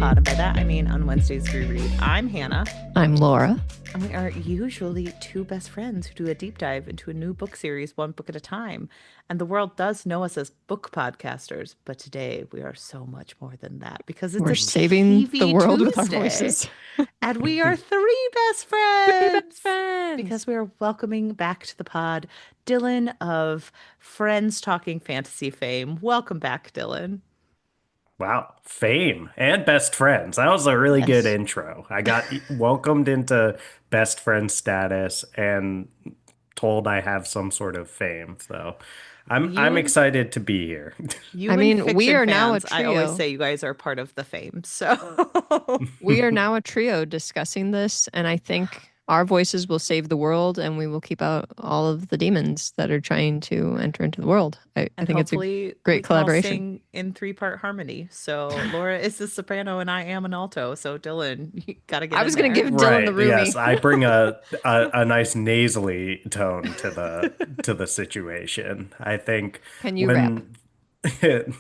Pod, and by that I mean on Wednesdays we read. I'm Hannah. I'm Laura. And we are usually two best friends who do a deep dive into a new book series, one book at a time. And the world does know us as book podcasters, but today we are so much more than that because it's We're a saving TV the world with our Tuesday. voices. And we are three best friends. Three best friends. Because we are welcoming back to the pod Dylan of Friends Talking Fantasy fame. Welcome back, Dylan. Wow, fame and best friends. That was a really good intro. I got welcomed into best friend status and told I have some sort of fame. So I'm excited to be here. You we are now a trio. I always trio. say you guys are part of the fame. So We are now a trio discussing this, and I think our voices will save the world, and we will keep out all of the demons that are trying to enter into the world. I think it's a great collaboration. Sing in 3-part harmony. So Laura is the soprano, and I am an alto. So Dylan, you gotta get. I was going to give Dylan the roomie. Yes, I bring a nice nasally tone to the situation. I think. Can you rap?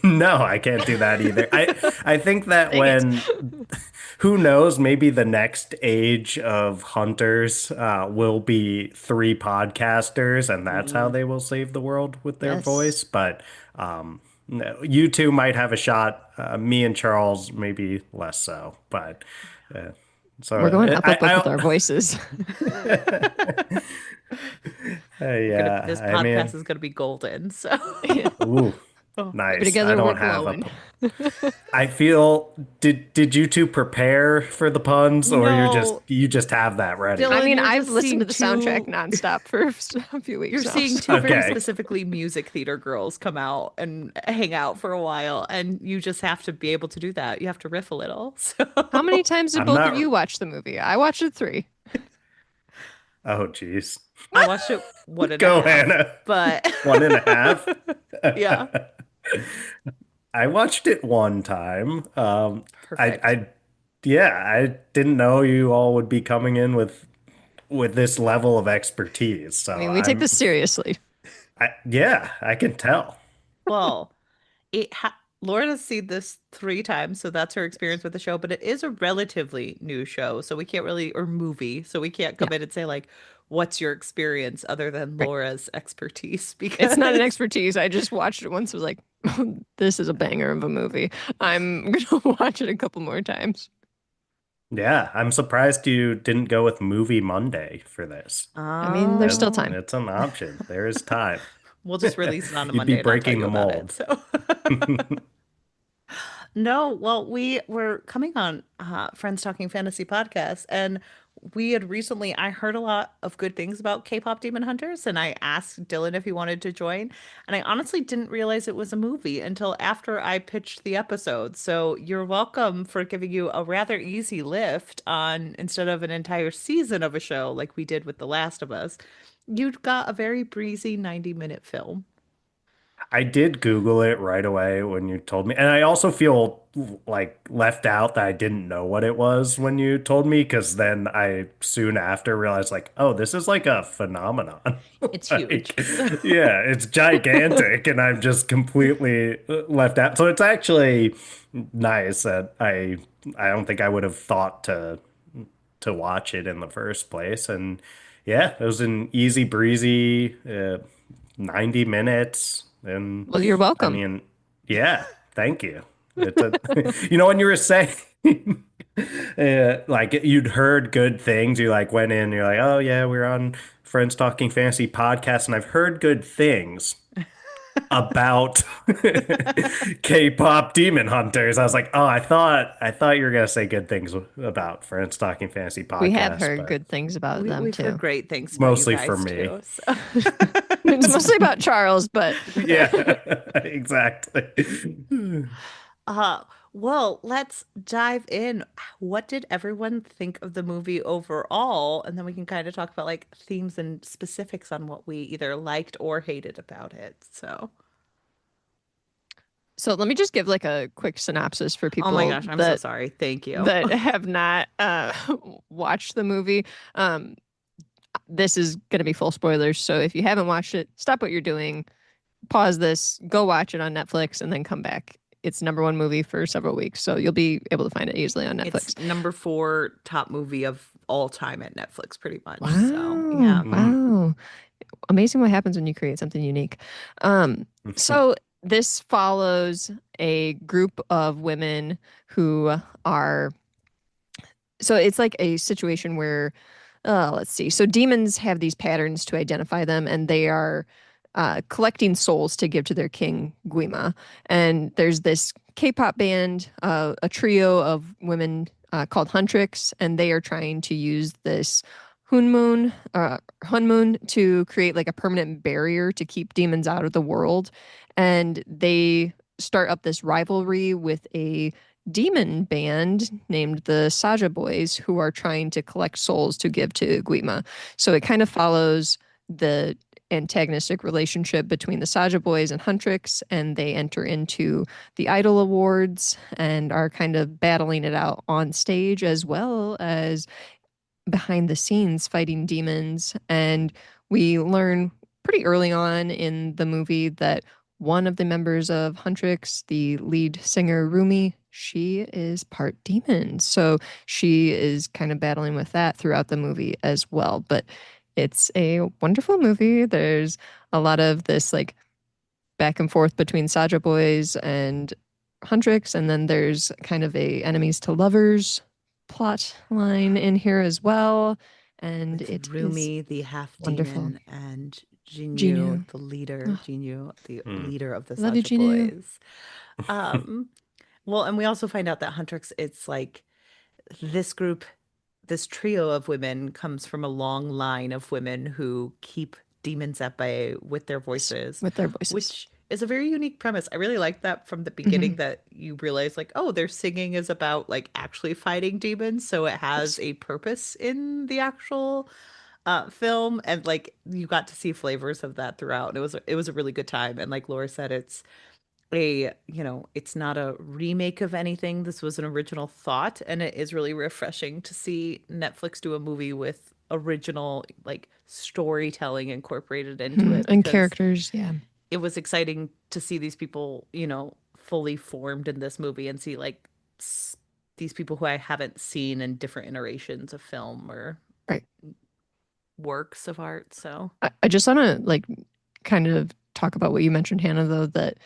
No, I can't do that either. I think that who knows, maybe the next age of hunters will be 3 podcasters, and that's how they will save the world with their voice. But no, you two might have a shot. Me and Charles maybe less so. But so we're going up with our voices. This podcast is going to be golden. So. Ooh. Nice. Together I don't have I feel. Did you two prepare for the puns, or you just have that ready? Dylan, I mean, I've listened to the soundtrack nonstop for a few weeks. You're seeing two very specifically music theater girls come out and hang out for a while, and you just have to be able to do that. You have to riff a little. So. How many times did both of you watch the movie? I watched it 3. Oh, geez. I watched it 1.5. Go, Hannah. But 1.5. Yeah. I watched it one time. Perfect. I didn't know you all would be coming in with this level of expertise. So I mean, we take this seriously. I can tell. Well, Laura has seen this 3 times, so that's her experience with the show, but it is a relatively new show, so we can't really, or movie, so we can't come in and say, like, what's your experience other than Laura's expertise? Because it's not an expertise. I just watched it once. Was like, oh, this is a banger of a movie. I'm going to watch it a couple more times. Yeah, I'm surprised you didn't go with Movie Monday for this. I mean, there's still time. It's an option. There is time. We'll just release it on a You'd Monday. be breaking the mold. No, well, we're coming on Friends Talking Fantasy podcast, and we had recently, I heard a lot of good things about K-pop Demon Hunters, and I asked Dylan if he wanted to join, and I honestly didn't realize it was a movie until after I pitched the episode. So you're welcome for giving you a rather easy lift on, instead of an entire season of a show like we did with The Last of Us, you got a very breezy 90-minute film. I did Google it right away when you told me. And I also feel like left out that I didn't know what it was when you told me, because then I soon after realized, like, oh, this is like a phenomenon. It's huge. Yeah, it's gigantic, and I'm just completely left out. So it's actually nice that I don't think I would have thought to watch it in the first place. And yeah, it was an easy breezy 90 minutes. And well, you're welcome. I mean, yeah, thank you. When you were saying like you'd heard good things, you like went in, you're like, oh yeah, we're on Friends Talking Fantasy podcast, and I've heard good things about K-pop Demon Hunters. I was like, oh, I thought you were gonna say good things about Friends Talking Fantasy podcast. We have heard good things about them we've too. Heard great things, about mostly you guys for me. Too, so. It's mostly about Charles, but yeah, exactly. Well, let's dive in. What did everyone think of the movie overall? And then we can kind of talk about like themes and specifics on what we either liked or hated about it. So let me just give like a quick synopsis for people. Oh my gosh, I'm so sorry. Thank you. That have not watched the movie. This is going to be full spoilers. So if you haven't watched it, stop what you're doing, pause this, go watch it on Netflix, and then come back its #1 movie for several weeks. So you'll be able to find it easily on It's Netflix. #4 top movie of all time at Netflix, pretty much. So, Wow. yeah. Mm. Wow. Amazing what happens when you create something unique. So this follows a group of women who are, so it's like a situation where, let's see. So demons have these patterns to identify them, and they are collecting souls to give to their king, Guima. And there's this K-pop band, a trio of women called Huntrix, and they are trying to use this Hunmoon to create like a permanent barrier to keep demons out of the world. And they start up this rivalry with a demon band named the Saja Boys, who are trying to collect souls to give to Guima. So it kind of follows the antagonistic relationship between the Saja Boys and Huntrix, and they enter into the Idol Awards and are kind of battling it out on stage as well as behind the scenes fighting demons. And we learn pretty early on in the movie that one of the members of Huntrix, the lead singer Rumi, she is part demon. So she is kind of battling with that throughout the movie as well. But it's a wonderful movie. There's a lot of this like back and forth between Saja Boys and Huntrix, and then there's kind of a enemies to lovers plot line in here as well. And With it is Rumi, the half wonderful. demon, and Jinyu, Jinyu. the leader, Oh, Jinyu, the Mm. leader of the love you, Saja Jinyu. Boys. Um, well, and we also find out that Huntrix, it's like this group, this trio of women comes from a long line of women who keep demons at bay with their Yes, voices, with their voices. which is a very unique premise. I really like that from the beginning, Hmm. that you realize like, oh, their singing is about like actually fighting demons, so it has Yes. a purpose in the actual film, and like you got to see flavors of that throughout. And it was a really good time. And like Laura said, it's it's not a remake of anything. This was an original thought, and it is really refreshing to see Netflix do a movie with original like storytelling incorporated into Mhm. it, And because characters, yeah. it was exciting to see these people, fully formed in this movie, and see like these people who I haven't seen in different iterations of film or Right. works of art. So, I just want to like kind of talk about what you mentioned, Hannah, though, that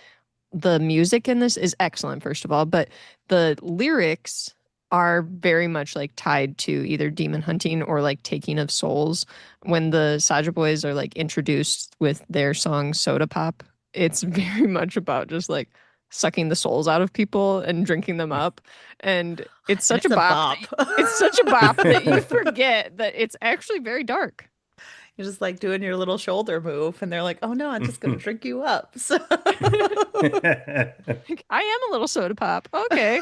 the music in this is excellent, first of all, but the lyrics are very much like tied to either demon hunting or like taking of souls. When the Saja Boys are like introduced with their song Soda Pop, it's very much about just like sucking the souls out of people and drinking them up. And it's and such a it's a bop bop. it's such a bop that you forget that it's actually very dark. You're just like doing your little shoulder move, and they're like, "Oh no, I'm just gonna drink you up." So, I am a little soda pop. Okay.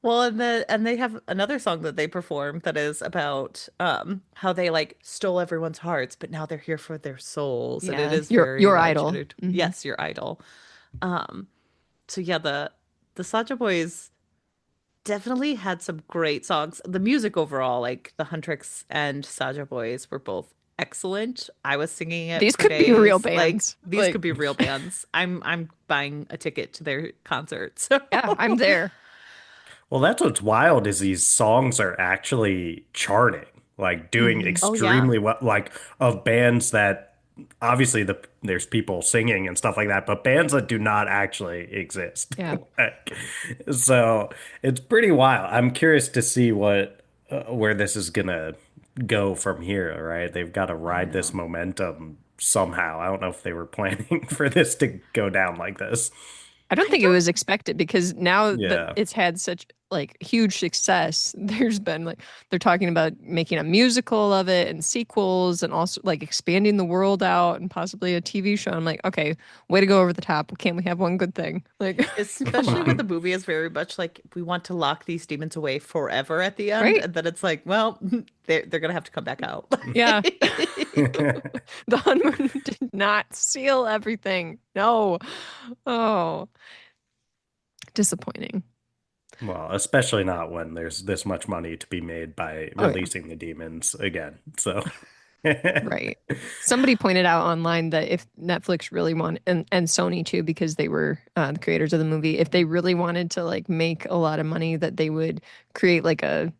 well, and they have another song that they perform that is about how they like stole everyone's hearts, but now they're here for their souls, and it Yeah, is very your much idol. Hmm. yes, your idol. Um, so yeah, the Sacha Boys definitely had some great songs. The music overall, like the Huntrix and Saja Boys, were both excellent. I was singing it These for could be real days. Like bands. these Like, could be real bands. I'm buying a ticket to their concert. So yeah, I'm there. Well, that's what's wild is these songs are actually charting, like doing Hmm. oh yeah. extremely well, like of bands that obviously there's people singing and stuff like that, but bands that do not actually exist. Yeah. Like, so it's pretty wild. I'm curious to see what where this is gonna go from here, right? They've got to I ride this know. momentum somehow. I don't know if they were planning for this to go down like this. I don't I think it don't was expected because now that Yeah. it's had such like huge success, there's been like they're talking about making a musical of it and sequels and also like expanding the world out and possibly a TV show. I'm like, okay, way to go over the top. Can't we have one good thing? Like, come especially when on. the movie is very much like we want to lock these demons away forever at the end, Right? and then it's like, well, they're gonna have to come back out. Yeah. The honeymoon did not seal everything. No. Oh, disappointing. Well, especially not when there's this much money to be made by Oh yeah. releasing the demons again. So, Right. Somebody pointed out online that if Netflix really want and Sony too, because they were the creators of the movie, if they really wanted to like make a lot of money, that they would create like a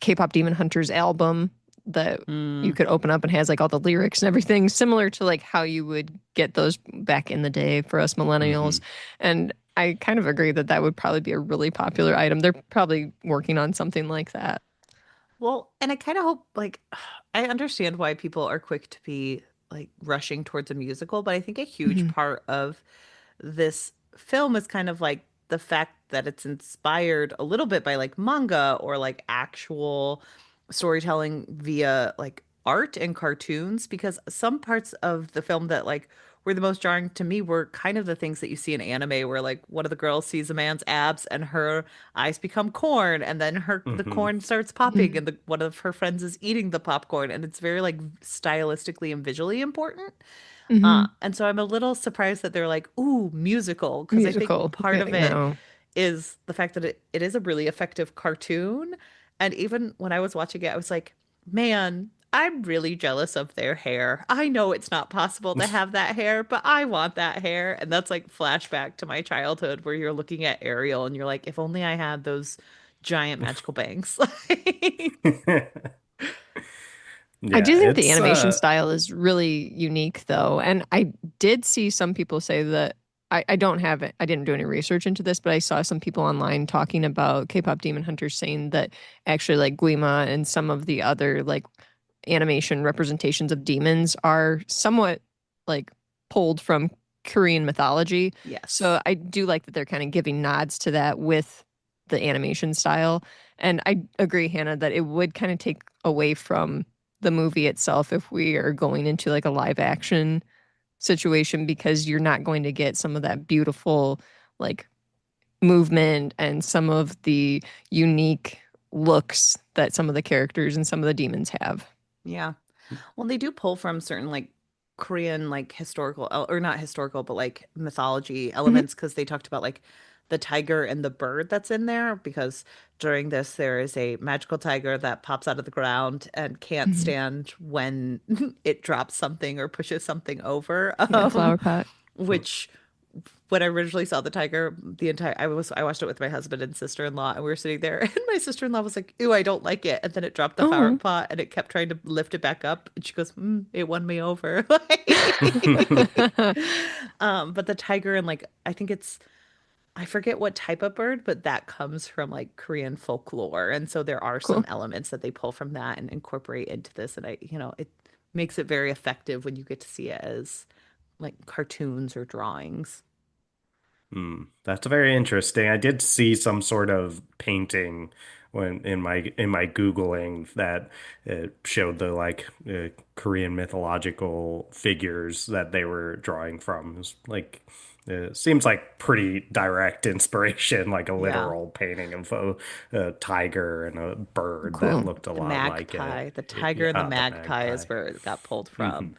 K-pop Demon Hunters album that you Mm, could open up and has like all the lyrics and everything, similar to like how you would get those back in the day for us millennials. Hmm. And I kind of agree that that would probably be a really popular item. They're probably working on something like that. well, and I kind of hope, like, I understand why people are quick to be like rushing towards a musical, but I think a huge Hmm. part of this film is kind of like the fact that it's inspired a little bit by like manga or like actual storytelling via like art and cartoons, because some parts of the film that like were the most jarring to me were kind of the things that you see in anime where like one of the girls sees a man's abs and her eyes become corn, and then the Hmm. corn starts popping and one of her friends is eating the popcorn, and it's very like stylistically and visually important. Hmm. And so I'm a little surprised that they're like, ooh, musical, because I think Musical. part of Okay, it no. is the fact that it is a really effective cartoon. And even when I was watching it, I was like, man, I'm really jealous of their hair. I know it's not possible to have that hair, but I want that hair. And that's like flashback to my childhood where you're looking at Ariel and you're like, if only I had those giant magical bangs. I Yeah, do think the it's animation style is really unique, though. And I did see some people say that I don't have it. I didn't do any research into this, but I saw some people online talking about K-pop Demon Hunters saying that actually, like Guima and some of the other like animation representations of demons are somewhat like pulled from Korean mythology. Yes. So I do like that they're kind of giving nods to that with the animation style. And I agree, Hannah, that it would kind of take away from the movie itself if we are going into like a live action situation, because you're not going to get some of that beautiful like movement and some of the unique looks that some of the characters and some of the demons have. Yeah. Well, they do pull from certain like Korean like historical or not historical, but like mythology Mhm. elements, because they talked about like the tiger and the bird that's in there, because during this there is a magical tiger that pops out of the ground and can't Mhm. stand when it drops something or pushes something over. Yeah, flower pot. Which when I originally saw the tiger, I watched it with my husband and sister-in-law, and we were sitting there, and my sister-in-law was like, "Ew, I don't like it," and then it dropped the flower Oh. pot, and it kept trying to lift it back up, and she goes, "It won me over." Like, but the tiger and like I think it's I forget what type of bird, but that comes from like Korean folklore, and so there are some Cool. elements that they pull from that and incorporate into this, and it makes it very effective when you get to see it as like cartoons or drawings. That's very interesting. I did see some sort of painting when in my Googling that showed the like Korean mythological figures that they were drawing from. It was like it seems like pretty direct inspiration, like a Yeah. literal painting of a tiger and a bird that Cool. looked a The lot like it. magpie, the tiger and the Yeah, the magpie is magpie. where it got pulled from.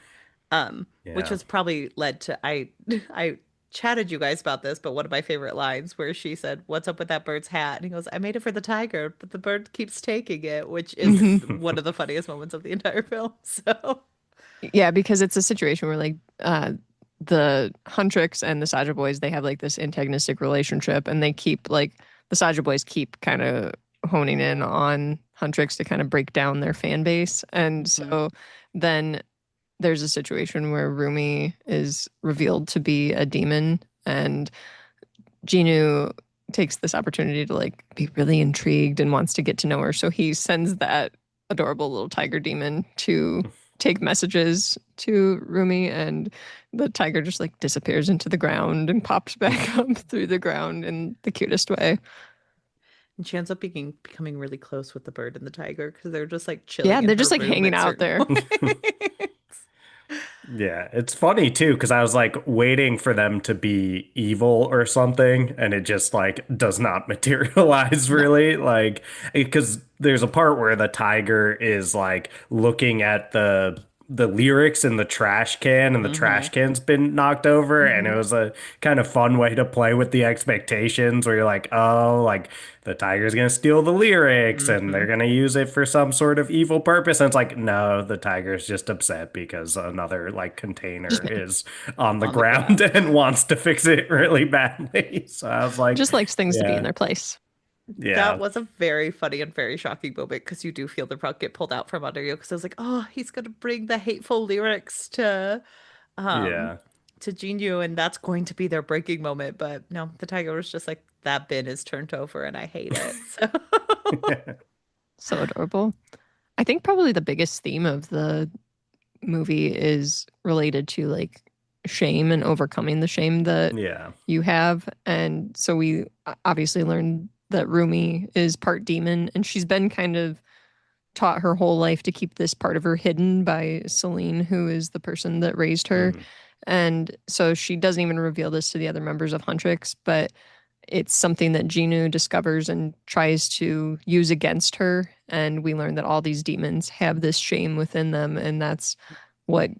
Hmm. Which Yeah. has probably led to I chatted you guys about this, but one of my favorite lines where she said, "What's up with that bird's hat?" And he goes, "I made it for the tiger, but the bird keeps taking it," which is Hmm. one of the funniest moments of the entire film. So, Yeah, because it's a situation where like the Huntrix and the Saja boys, they have like this antagonistic relationship, and they keep like the Saja boys keep kind of honing in on Huntrix to kind of break down their fan base. And mhm. so then there's a situation where Rumi is revealed to be a demon, and Genu takes this opportunity to like be really intrigued and wants to get to know her. So he sends that adorable little tiger demon to take messages to Rumi, and the tiger just like disappears into the ground and pops back up through the ground in the cutest way. And she ends up becoming really close with the bird and the tiger because they're just like Yeah, chilling in they're her just like room hanging at out certain there. points. Yeah, it's funny too because I was like waiting for them to be evil or something, and it just like does not materialize No. really. Like, because there's a part where the tiger is like looking at the the lyrics in the trash can, and the Mm-hmm. trash can's been knocked over, and it Mhm. was a kind of fun way to play with the expectations where you're like, oh, like the tiger's gonna steal the lyrics and Mm-hmm. they're gonna use it for some sort of evil purpose. And it's like, no, the tiger's just upset because another like container is on the On the ground ground. and wants to fix it really badly. So I was like, Just likes things to be in yeah, their place. That yeah, was a very funny and very shocking moment because you do feel the rug get pulled out from under you. Because I was like, oh, he's gonna bring the hateful lyrics um yeah. to Jinyu, and that's going to be their breaking moment. But no, the tiger was just like, that bin is turned over, and I hate it. So So adorable. I think probably the biggest theme of the movie is related to like shame and overcoming the shame that Yeah. you have. And so we obviously learned that Rumi is part demon, and she's been kind of taught her whole life to keep this part of her hidden by Celine, who is the person that raised her. Mhm. And so she doesn't even reveal this to the other members of Huntrix, but it's something that Ginu discovers and tries to use against her. And we learn that all these demons have this shame within them, and that's what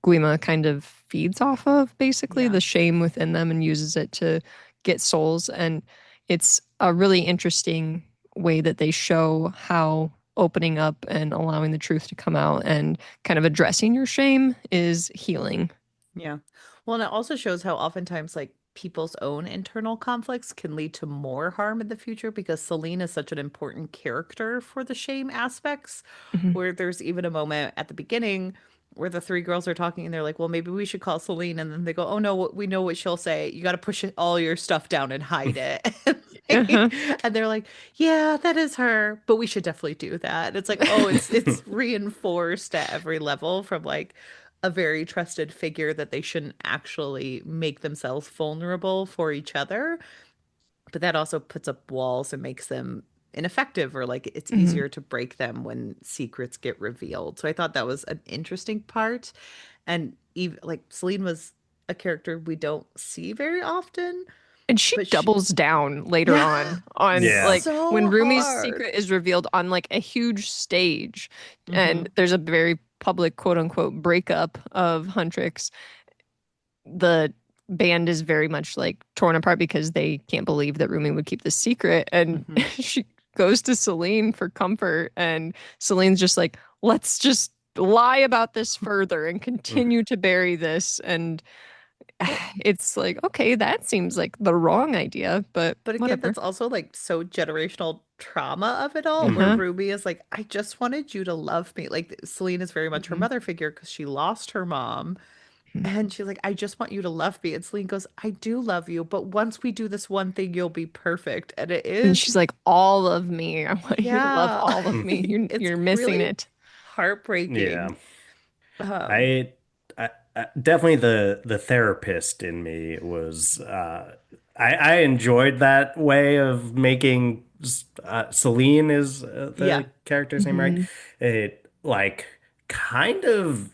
Guima kind of feeds off of, basically, yeah, the shame within them, and uses it to get souls. And it's a really interesting way that they show how opening up and allowing the truth to come out and kind of addressing your shame is healing. yeah. Well, and it also shows how oftentimes like people's own internal conflicts can lead to more harm in the future because Celine is such an important character for the shame aspects, Mhm. where there's even a moment at the beginning where the three girls are talking and they're like, well, maybe we should call Celine. And then they go, oh no, we know what she'll say. You got to push all your stuff down and hide it. Uh-huh. And they're like, yeah, that is her, but we should definitely do that. And it's like, oh, it's reinforced at every level from like a very trusted figure that they shouldn't actually make themselves vulnerable for each other. But that also puts up walls and makes them ineffective, or like it's Mhm. easier to break them when secrets get revealed. So I thought that was an interesting part. And even like Celine was a character we don't see very often, And she but she, doubles down later yeah, on Yeah. like when so Rumi's hard. secret is revealed on like a huge stage, Hmm. and there's a very public quote unquote breakup of Huntrix. The band is very much like torn apart because they can't believe that Rumi would keep this secret, and Hmm. she goes to Celine for comfort, and Celine's just like, let's just lie about this further and continue to bury this. And Well, it's like, okay, that seems like the wrong idea, but but again, whatever. that's also like so generational trauma of it all, where Mhm. Uh-huh. Ruby is like, I just wanted you to love me. Like Celine is very much her Mhm. mother figure because she lost her mom. Mhm. And she's like, I just want you to love me. And Celine goes, I do love you, but once we do this one thing, you'll be perfect. And it And is, she's like, all of me. I want you to love yeah, all of me. it's You're missing really it. heartbreaking. Yeah. Um, I, I definitely the therapist in me was I enjoyed that way of making Celine is yeah. the character's name, right? Hmm. It like kind of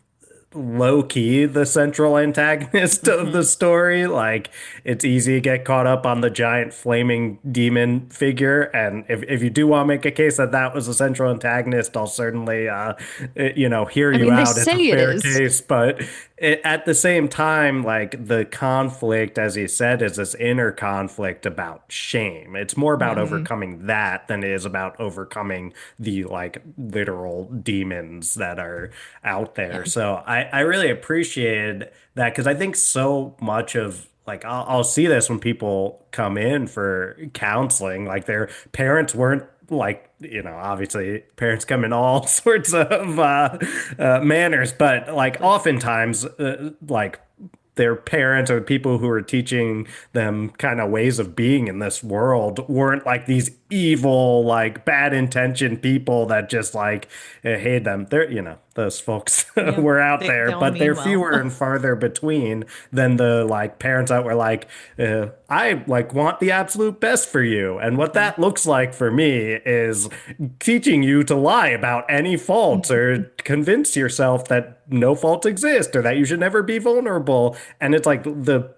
low key the central antagonist of the Hmm. story. Like it's easy to get caught up on the giant flaming demon figure. And if you do want to make a case that that was a central antagonist, I'll certainly hear I you mean, they out. It's a say it fair is. case, but at the same time, like the conflict, as you said, is this inner conflict about shame. It's more about Hmm. overcoming that than it is about overcoming the like literal demons that are out Yeah. there. So I really appreciated that because I think so much of like I'll see this when people come in for counseling, like their parents weren't like, obviously parents come in all sorts of manners, but like Like, oftentimes like their parents or people who are teaching them kind of ways of being in this world weren't like these evil, like bad intentioned people that just like hate them. They're, those folks yeah, were out they there, all but they're mean well. fewer and farther between than the like parents that were like, I like want the absolute best for you. And what Hmm. that looks like for me is teaching you to lie about any faults or Mhm. convince yourself that no faults exist or that you should never be vulnerable. And it's like the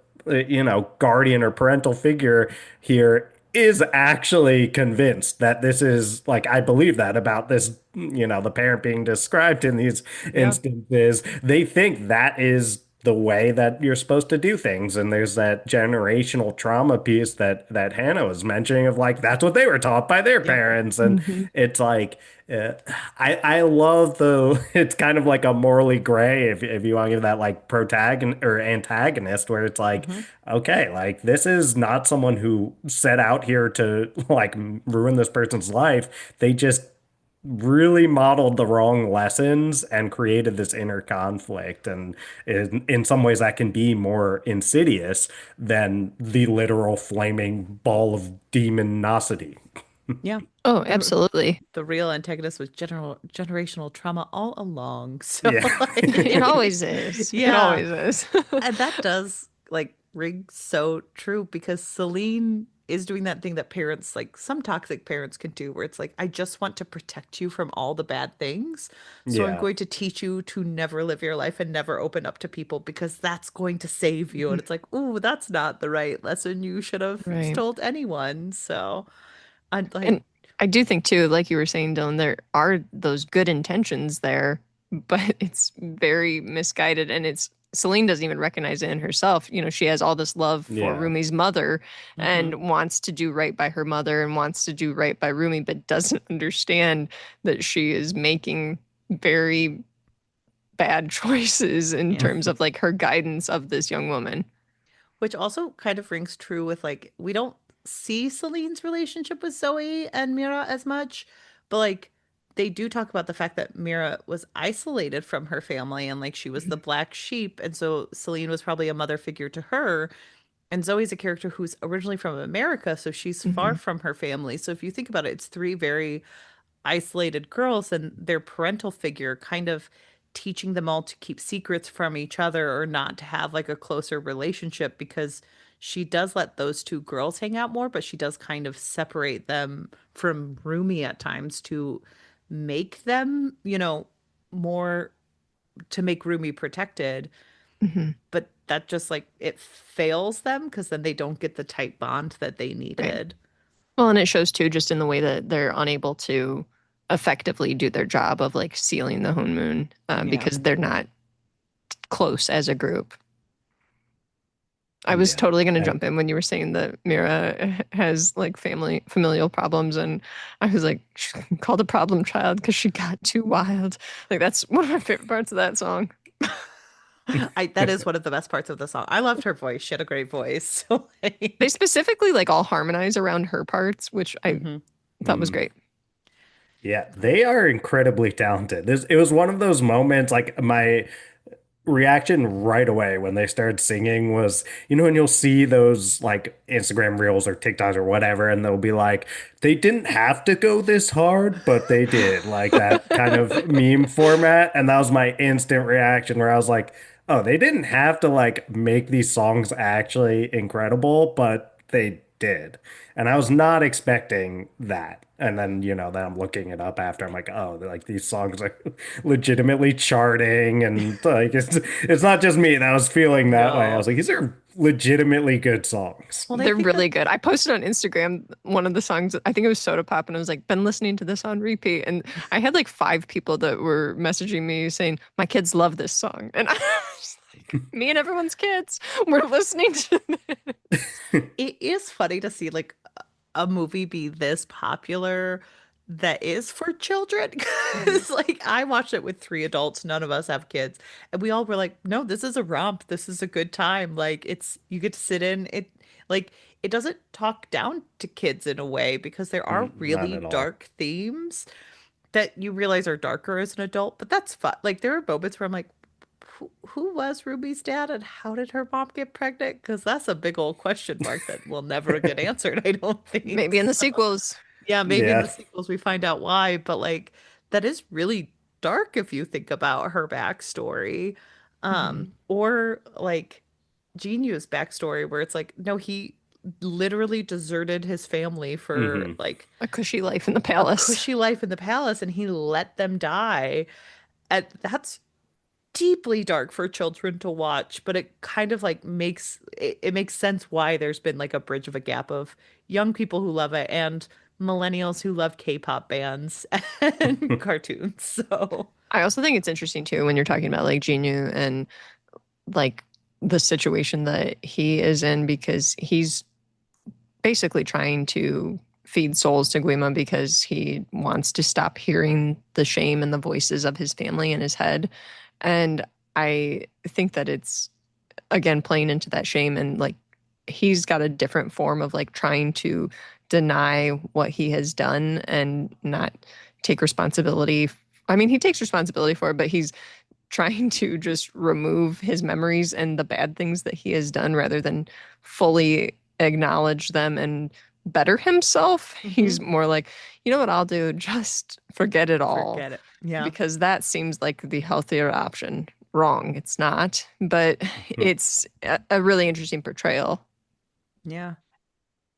guardian or parental figure here is actually convinced that this is like, I believe that about this, the parent being described in these Yeah. instances. They think that is the way that you're supposed to do things. And there's that generational trauma piece that Hannah was mentioning of like, that's what they were taught by their Yeah. parents. And Hmm. it's like, uh, I love the it's kind of like a morally gray if you want to give that like protagonist or antagonist where it's like Hmm. okay, like this is not someone who set out here to like ruin this person's life. They just really modeled the wrong lessons and created this inner conflict. And in some ways, that can be more insidious than the literal flaming ball of demonosity. Yeah. Oh, The absolutely. the real antagonist was generational trauma all along. So Yeah. It like always is. It yeah. always is. And that does like ring so true because Celine is doing that thing that parents, like some toxic parents can do, where it's like, I just want to protect you from all the bad things. So I'm Yeah. going to teach you to never live your life and never open up to people because that's going to save you. And Mhm. it's like, ooh, that's not the right lesson you should have Right. told anyone. So I'm like, And I do think too, like you were saying, Dylan, there are those good intentions there, but it's very misguided and it's Celine doesn't even recognize it in herself. You know, she has all this love for Yeah. Rumi's mother mhm. and wants to do right by her mother and wants to do right by Rumi, but doesn't understand that she is making very bad choices in Yeah. terms of like her guidance of this young woman. Which also kind of rings true with like we don't see Celine's relationship with Zoe and Mira as much, but like they do talk about the fact that Mira was isolated from her family and like she was the black sheep, and so Celine was probably a mother figure to her. And Zoe's a character who's originally from America, so she's far Hmm. from her family. So if you think about it, it's three very isolated girls and their parental figure kind of teaching them all to keep secrets from each other or not to have like a closer relationship because she does let those two girls hang out more, but she does kind of separate them from Rumi at times to make them, more to make Rumi protected. Hmm. But that just like it fails them because then they don't get the tight bond that they Right. needed. Well, and it shows too, just in the way that they're unable to effectively do their job of like sealing the moon Yeah. because they're not close as a group. I was Yeah. totally going to jump in when you were saying that Mira has like familial problems, and I was like, she's called a problem child because she got too wild. Like that's one of my favorite parts of that song. That is one of the best parts of the song. I loved her voice. She had a great voice. So They like, specifically like all harmonize around her parts, which I mhm. thought was great. Yeah, they are incredibly talented. It was one of those moments, like my reaction right away when they started singing was, when you'll see those like Instagram reels or TikToks or whatever, and they'll be like, they didn't have to go this hard, but they did, like that kind of meme format. And that was my instant reaction where I was like, oh, they didn't have to like make these songs actually incredible, but they did. And I was not expecting that. And then, then I'm looking it up after. I'm like, oh, like these songs are legitimately charting and like it's not just me that was feeling that way. I was No. like, these are legitimately good songs. Well, I They're think that really good. I posted on Instagram one of the songs, I think it was Soda Pop, and I was like, been listening to this on repeat. And I had like 5 people that were messaging me saying, my kids love this song. And I was like, me and everyone's kids were listening to this. it is funny to see like a movie be this popular that is for children. Mhm. Because like I watched it with three adults, none of us have kids, and we all were like, no, this is a romp. This is a good time. Like it's you get to sit in it like it doesn't talk down to kids in a way because there are Not really at all. dark themes that you realize are darker as an adult, but that's fun. Like there are moments where I'm like, who was Ruby's dad and how did her mom get pregnant? Because that's a big old question mark that will never get answered, I don't think. Maybe in the sequels. Yeah, maybe in the Yeah. sequels we find out why, but like that is really dark if you think about her backstory. Mhm. Or like Genu's backstory where it's like, no, he literally deserted his family for Hmm. like A cushy life in the a palace. cushy life in the palace and he let them die. And that's deeply dark for children to watch, but it kind of like it makes sense why there's been like a bridge of a gap of young people who love it and millennials who love K-pop bands and cartoons. So, I also think it's interesting too when you're talking about like Genu and like the situation that he is in because he's basically trying to feed souls to Guima because he wants to stop hearing the shame and the voices of his family in his head. And I think that it's again playing into that shame and like he's got a different form of like trying to deny what he has done and not take responsibility. I mean, he takes responsibility for it, but he's trying to just remove his memories and the bad things that he has done rather than fully acknowledge them and better himself. He's mhm, more like, you know what I'll do? Just forget it all forget it. Yeah. because that seems like the healthier option. Wrong. It's not, but it's a really interesting portrayal. Yeah.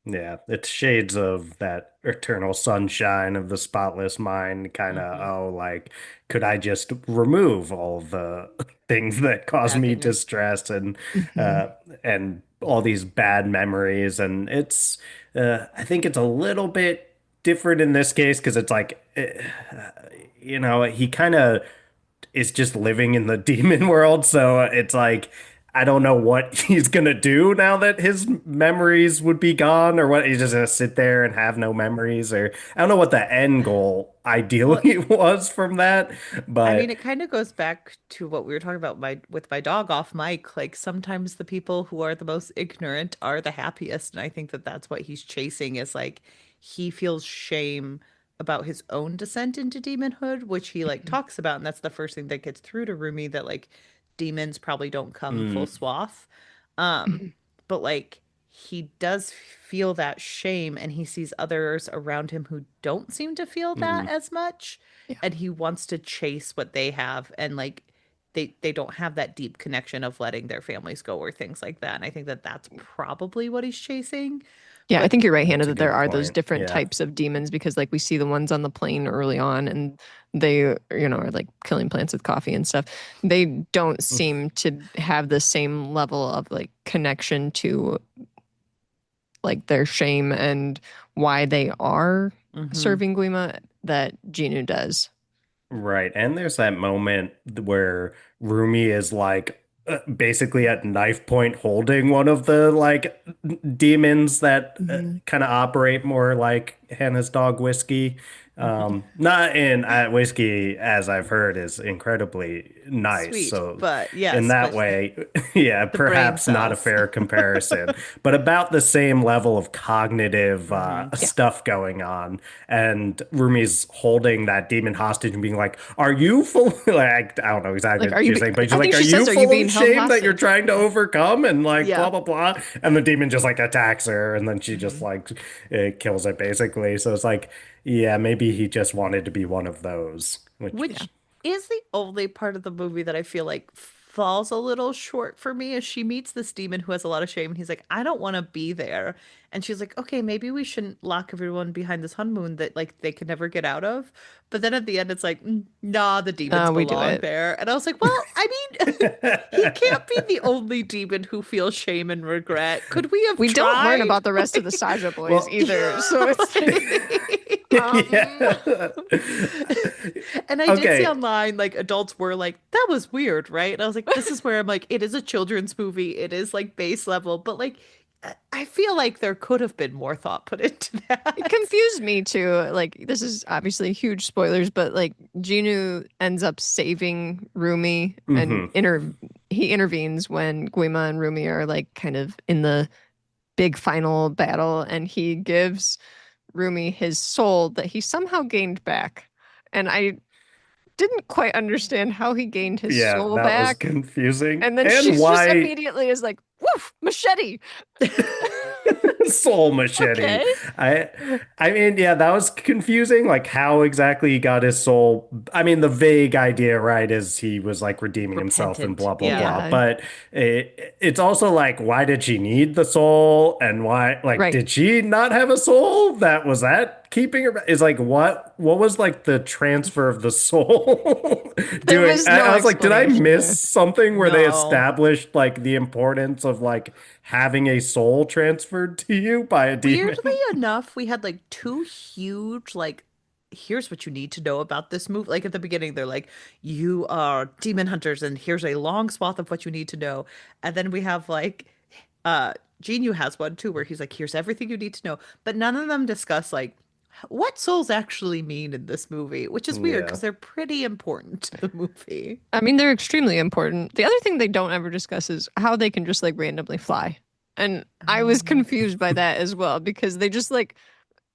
Yeah, it's shades of that eternal sunshine of the spotless mind, kind of, Hmm. oh, like, could I just remove all the things that cause Bad me things. distress Mhm. uh and all these bad memories? And it's I think it's a little bit different in this case because it's like he kind of is just living in the demon world. So it's like, I don't know what he's gonna do now that his memories would be gone, or what he's just gonna sit there and have no memories, or I don't know what the end goal Well, ideally was from that. I mean, But it kind of goes back to what we were talking about with my dog off mic. Like sometimes the people who are the most ignorant are the happiest, and I think that that's what he's chasing is like he feels shame about his own descent into demonhood, which he like talks about, and that's the first thing that gets through to Rumi that like demons probably don't come full mm, swath. Um, Mhm. but like he does feel that shame, and he sees others around him who don't seem to feel that mm, as much Yeah. and he wants to chase what they have and like they don't have that deep connection of letting their families go or things like that and I think that that's probably what he's chasing Yeah, I but think you're right-handed that's a that there good are those point. different Yeah. types of demons because like we see the ones on the plane early on and they, are like killing plants with coffee and stuff. They don't seem to have the same level of like connection to like their shame and why they are hmm serving Guima that Genu does. Right. And there's that moment where Rumi is like basically at knife point holding one of the like demons that Hmm. kind of operate more like Hannah's dog whiskey. hmm Not in whiskey, as I've heard, is incredibly nice. sweet So but in yes that but way, yeah, the brain perhaps not a cells fair comparison, but about the same level of cognitive hmm Yeah. stuff going on. And Rumi's holding that demon hostage and being like, "Are you full?" Like, I don't know exactly Like, what she's saying, but she's I like, think "Are she you says, are you full of being held shame that you're hostage? trying to Yeah. overcome?" And like, blah yeah blah blah. And the demon just like attacks her, and then she just Hmm. like kills it basically. So it's like, yeah, maybe he just wanted to be one of those, which Yeah. which is the only part of the movie that I feel like falls a little short for me as she meets this demon who has a lot of shame and he's like, I don't want to be there. And she's like, okay, maybe we shouldn't lock everyone behind this honeymoon that like they can never get out of. But then at the end it's like, nah, the demons We do belong it. there. And I was like, well, I mean, he can't be the only demon who feels shame and regret. Could we have We don't learn tried? about the rest of the Saja boys well, either. So it's like, um, yeah. And I did see Okay. online, like, adults were like, that was weird, right? And I was like, this is where I'm like, it is a children's movie. It is like base level, but like, I feel like there could have been more thought put into it that. confused me too. Like, this is obviously huge spoilers, but like, Genu ends up saving Rumi and Hmm. he intervenes when Guima and Rumi are like kind of in the big final battle, and he gives Rumi his soul that he somehow gained back. And I didn't quite understand how he gained his Yeah, soul that was back. confusing. And then she And just why immediately is like, woof, machete. Soul machete. Okay. I I mean, yeah, that was confusing. Like how exactly he got his soul. I mean, the vague idea, right, is he was like redeeming himself and Repentant. blah blah Yeah. blah. Yeah, But it's also like, why did she need the soul? And why, like, right. did she not have a soul? That was that keeping her? Is like what was like the transfer of the soul There doing? was no I was like, did I explanation miss there. something where they No. established like the importance of like having a soul transferred to you by a Weirdly demon? enough, we had like two huge, like, here's what you need to know about this movie. Like at the beginning, they're like, you are demon hunters, and here's a long swath of what you need to know. And then we have like, Jinyu has one too, where he's like, here's everything you need to know. But none of them discuss like what souls actually mean in this movie, which is weird Yeah. because they're pretty important to the movie. I mean, they're extremely important. The other thing they don't ever discuss is how they can just like randomly fly. And I was Oh. confused by that as well because they just like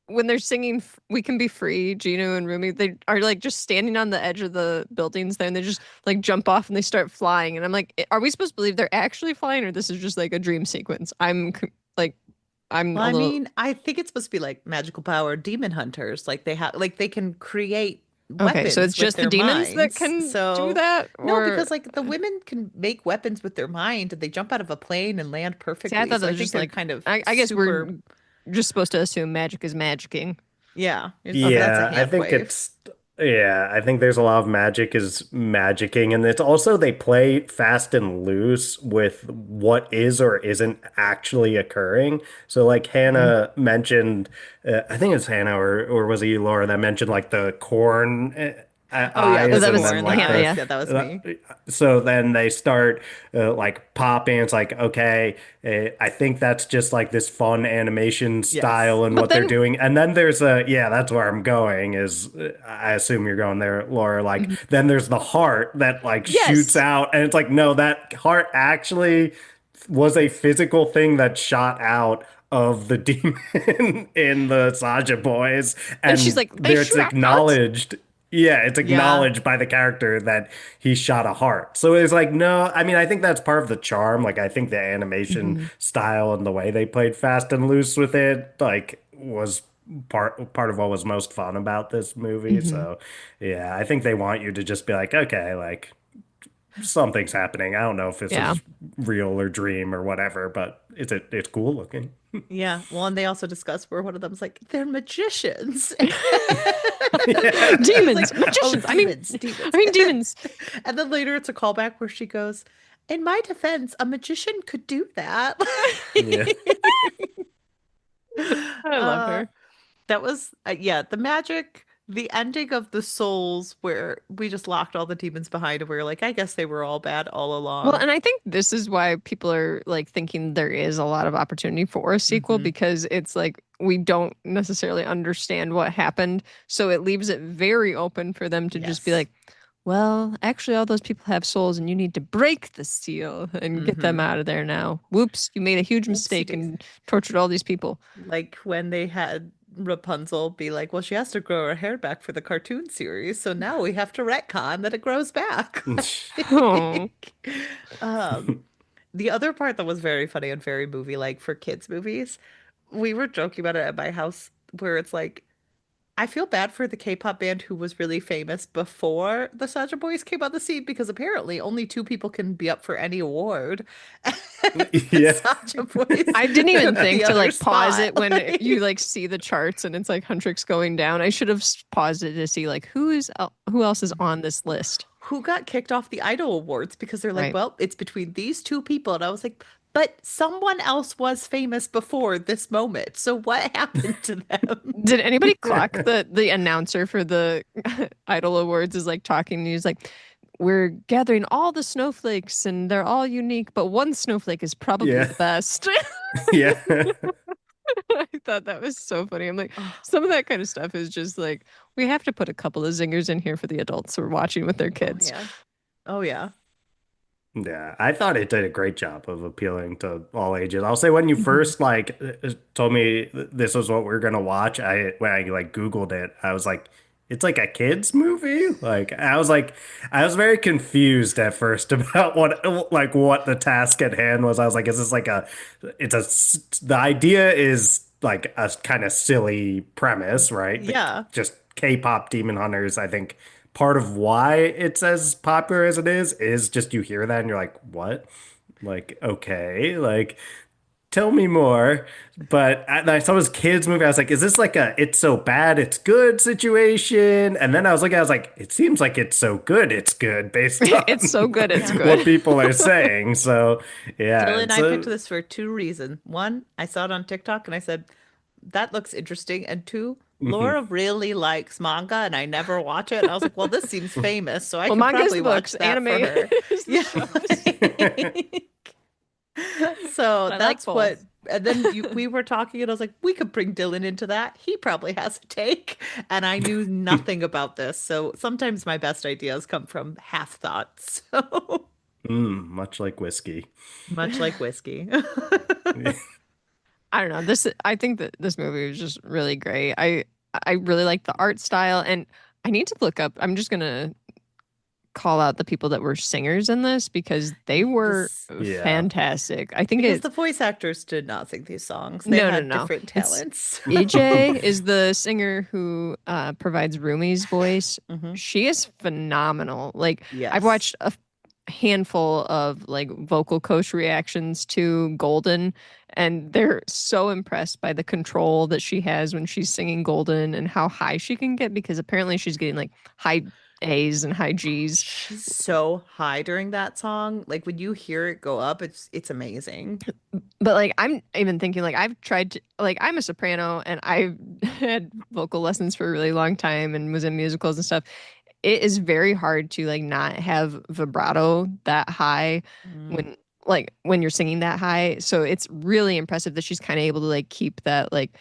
when they're singing "We Can Be Free," Gino and Rumi, they are like just standing on the edge of the buildings there, and they just like jump off and they start flying. And I'm like, are we supposed to believe they're actually flying, or this is just like a dream sequence? Like, I'm Well, a I little mean, I think it's supposed to be like magical power demon hunters. Like they have, like they can create okay. So it's weapons with just the their demons that minds. can do So, that, no, or because like the women can make weapons with their mind and they jump out of a plane and land see, I perfectly. thought So that I was think just they're like kind of I guess super, we're just supposed to assume magic is magicking. yeah, that's a Yeah, I hand think wave. it's yeah, I think there's a lot of magic is magicking, and it's also they play fast and loose with what is or isn't actually occurring. So like Mhm. Hannah mentioned, I think it's Hannah or was it you, Laura, that mentioned like the corn Oh yeah, the eyes, That and was then corn, the like Hannah, the eyes. yeah. Yeah, that was uh, me. so then they start like popping. It's like, okay, I think that's just like this fun animation Yes. style and But what they're then, doing. And then there's yeah, that's where I'm going is I assume you're going there, Laura. Like mhm. then there's the heart that like shoots Yes, out and it's like, no, that heart actually was a physical thing that shot out of the demon in the Saja boys, and she's and like, they there it's shoot out hearts. acknowledged. Yeah, it's Yeah. acknowledged by the character that he shot a heart. So it's like, no, I mean, I think that's part of the charm. Like, I think the animation Mhm. style and the way they played fast and loose with it, like, was part of what was most fun about this movie. Mhm. So, yeah, I think they want you to just be like, okay, like something's happening. I don't know if this Yeah. is real or dream or whatever, but it's cool looking. Yeah. Well, and they also discuss where one of them's like, they're magicians. It's Demons, like, oh, magicians. demons, I demons. mean demons. And then later it's a callback where she goes, in my defense, a magician could do that. Yeah. I love uh, her. that was, yeah, the magic, the ending of the souls where we just locked all the demons behind and we were like, I guess they were all bad all Well, along. and I think this is why people are like thinking there is a lot of opportunity for a sequel Hmm. because it's like we don't necessarily understand what happened. So it leaves it very open for them to just be Yes. like, well, actually, all those people have souls and you need to break the seal and get them Hmm. out of there now. Whoops, you made a huge Whoopsie mistake daisy. and tortured all these people. Like when they had Rapunzel be like, well, she has to grow her hair back for the cartoon series, so now we have to retcon that it grows back. Oh. Like, um, the other part that was very funny and very movie-like for kids' movies, we were joking about it at my house where it's like, I feel bad for the K-pop band who was really famous before the Saja Boys came on the scene because apparently only two people can be up for any award. And Yeah. Saja Boys I didn't even took the think to other like pause spot. it when you like see the charts and it's like Huntrix going down. I should have paused it to see like who else is on this list. Who got kicked off the Idol Awards because they're like, Right. well, it's between these two people. And I was like, but someone else was famous before this moment. So what happened to them? Did anybody clock the announcer for the Idol Awards is like talking and he's like, we're gathering all the snowflakes and they're all unique, but one snowflake is probably Yeah. the best. Yeah. I thought that was so funny. I'm like, Oh, some of that kind of stuff is just like, we have to put a couple of zingers in here for the adults who are watching with their oh kids. yeah. Oh yeah. Yeah, I thought it did a great job of appealing to all ages. I'll say when you Mhm. first like told me this was what we are gonna watch, I when I like Googled it, I was like, it's like a kids movie. I was very confused at first about what the task at hand was. I was like, is this like the idea is like a kind of silly premise, right? Yeah. Just K-pop Demon Hunters, I think part of why it's as popular as it is just you hear that and you're like, what? Like, okay, like tell me more. But I saw this kids movie. I was like, is this like a it's so bad it's good situation? And then I was looking, I was like, it seems like it's so good it's good based It's so on good, it's Yeah. what good. people are saying. So yeah, Dylan, it's I picked a this for two reasons. One, I saw it on TikTok and I said, that looks interesting. And two, mhm. Laura really likes manga and I never watch it. And I was like, well, this seems famous, so I Well, could manga is probably the watch books, that anime for her. is the Yeah. shows. So But I like that's what, both. and then we were talking and I was like, we could bring Dylan into that. He probably has a take. And I knew nothing about this. So sometimes my best ideas come from half thoughts. So Much like whiskey. much like whiskey. I don't know. I think that this movie was just really great. I really like the art style, and I need to look up. I'm just gonna call out the people that were singers in this because they were This Yeah. fantastic. I think because it the voice actors did not sing these songs. They no, no, had no. different It's talents. EJ is the singer who provides Rumi's voice. Hmm. She is phenomenal. Like I've Yes. watched a handful of like vocal coach reactions to Golden, and they're so impressed by the control that she has when she's singing Golden and how high she can get because apparently she's getting like high A's and high G's. She's so high during that song. Like when you hear it go up, it's amazing. But like I'm even thinking like I've tried to like I'm a soprano and I've had vocal lessons for a really long time and was in musicals and stuff. It is very hard to like not have vibrato that high Mm. when when you're singing that high. So it's really impressive that she's kind of able to like keep that like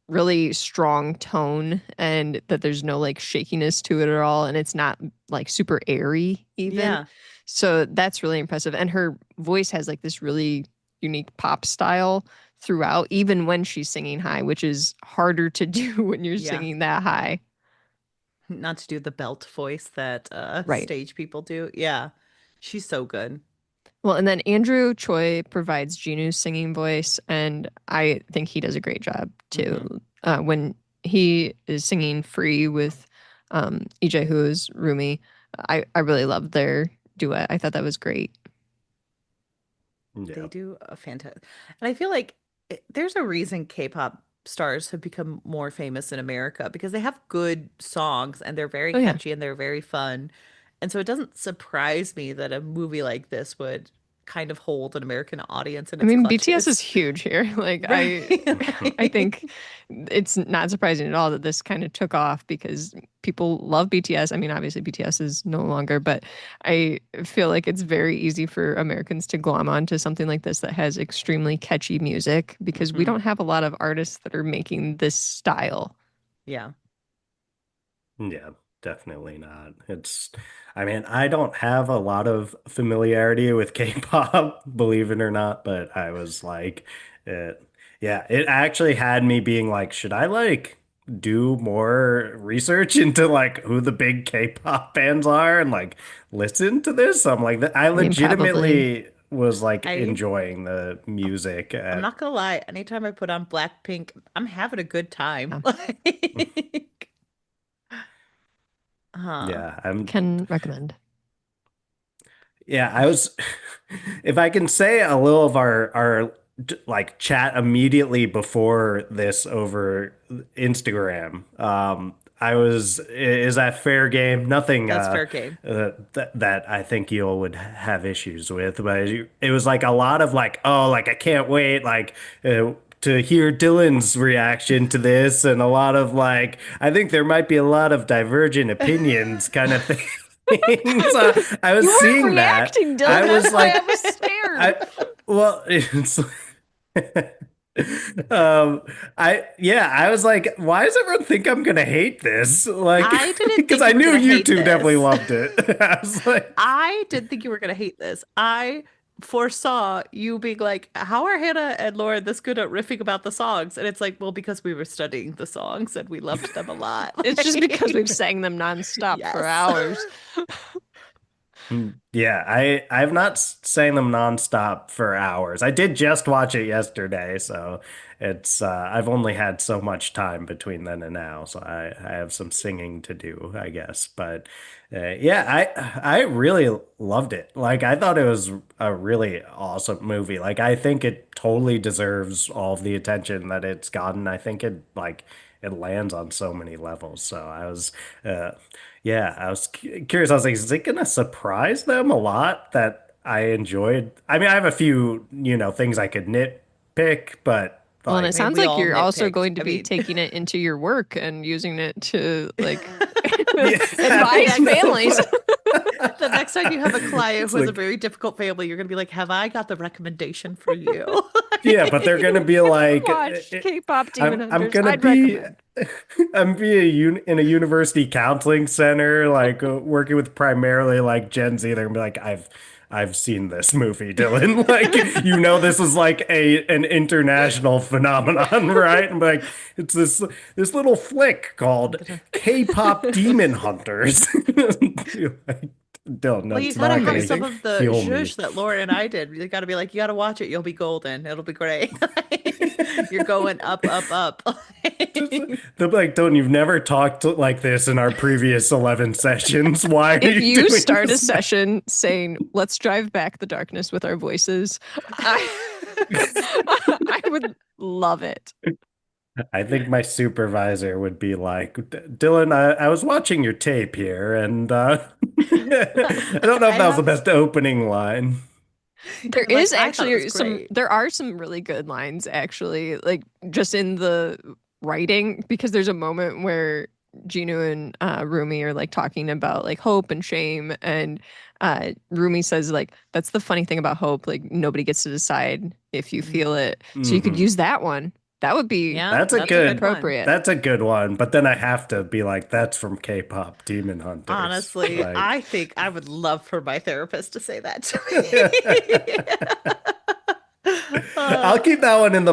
really strong tone and that there's no like shakiness to it at all and it's not like super airy even. Yeah. So that's really impressive and her voice has like this really unique pop style throughout even when she's singing high, which is harder to do when you're Yeah. singing that high. Not to do the belt voice that Right. stage people do. Yeah. She's so good. Well, and then Andrew Choi provides Jinu's singing voice, and I think he does a great job Hmm. too. When he is singing "Free" with EJ, who is Rumi, I really loved their duet. I thought that was great. Yeah. They do a fantastic. And I feel like there's a reason K-pop stars have become more famous in America because they have good songs and they're very Oh yeah, catchy and they're very fun. And so it doesn't surprise me that a movie like this would kind of hold an American audience in I its mean BTS is clutches. huge here. Like Right. I think it's not surprising at all that this kind of took off because people love BTS. I mean, obviously BTS is no longer, but I feel like it's very easy for Americans to glom onto something like this that has extremely catchy music because we Hmm. don't have a lot of artists that are making this style. Yeah. Yeah, definitely not. I mean, I don't have a lot of familiarity with K-pop, believe it or not, but I was like, it, yeah, it actually had me being like, should I like do more research into like who the big K-pop bands are and like listen to this? I'm like, I I mean, probably. legitimately was like I enjoying the music I'm at, not gonna lie, anytime I put on Blackpink, I'm having a good time. Yeah, Like, yeah, I'm can recommend. Yeah, I was, if I can say a little of our like chat immediately before this over Instagram. Is that fair game? Nothing that's fair game. that I think you would have issues with, but it was like a lot of like, oh, like I can't wait, like to hear Dylan's reaction to this, and a lot of like, I think there might be a lot of divergent opinions kind of thing. I was You weren't seeing that. reacting, I Dylan. was That's why I like, was scared. I well, it's um, I was like, why does everyone think I'm gonna hate this? Like, I didn't because think I you were knew gonna you hate two definitely this. loved it. I was like, I didn't think you were gonna hate this. I foresaw you being like, how are Hannah and Lauren this good at riffing about the songs? And it's like, well, because we were studying the songs and we loved them a lot. It's just because we've Like, sang them nonstop for yes. hours. Yeah, I've not sang them nonstop for hours. I did just watch it yesterday, so it's I've only had so much time between then and now, so I have some singing to do, I guess. But yeah, I really loved it. Like I thought it was a really awesome movie. Like I think it totally deserves all of the attention that it's gotten. I think it lands on so many levels. So I was uh yeah, I was curious. I was like, is it gonna surprise them a lot that I enjoyed? I mean, I have a few, things I could nitpick, but Well, and I it like, mean, sounds we like all you're also nitpicked. going to I be mean, taking it into your work and using it to like yeah, the advise families. next the next time you have a client it's who has a like, very difficult family, you're gonna be like, have I got the recommendation for you? yeah, but they're gonna be like, Watch K-pop Demon I'm Hunters. gonna I'd be, recommend. I'm be in a university counseling center, like working with primarily like Gen Z. They're gonna be like, I've seen this movie, Dylan. Like, this is like an international phenomenon, right? And like, it's this little flick I'm called gonna K-pop Demon Hunters. You're like, Dylan, Well, you that's gotta not have gonna some of the heal me. zhuzh that Laura and I did. You gotta be like, you gotta watch it. You'll be golden. It'll be great. You're going up, up, up. Just, they're like, Dylan, you've never talked like this in our previous 11 sessions. Why are If you you doing start a this? session saying, "Let's drive back the darkness with our voices," I would love it. I think my supervisor would be like, Dylan, I was watching your tape here, and I don't know if I that was the have, best opening line. There like, is I thought it was actually some, great. there are some really good lines actually, like just in the writing, because there's a moment where Gino and Rumi are like talking about like hope and shame, and Rumi says like, that's the funny thing about hope, like nobody gets to decide if you feel Mhm. it. So you could Hmm. use that one. That would be Yeah, That's a that's a good good, one. appropriate. that's a good one. But then I have to be like, that's from K-pop Demon Hunters. Honestly, Like, I think I would love for my therapist to say that to me. I'll keep that one in the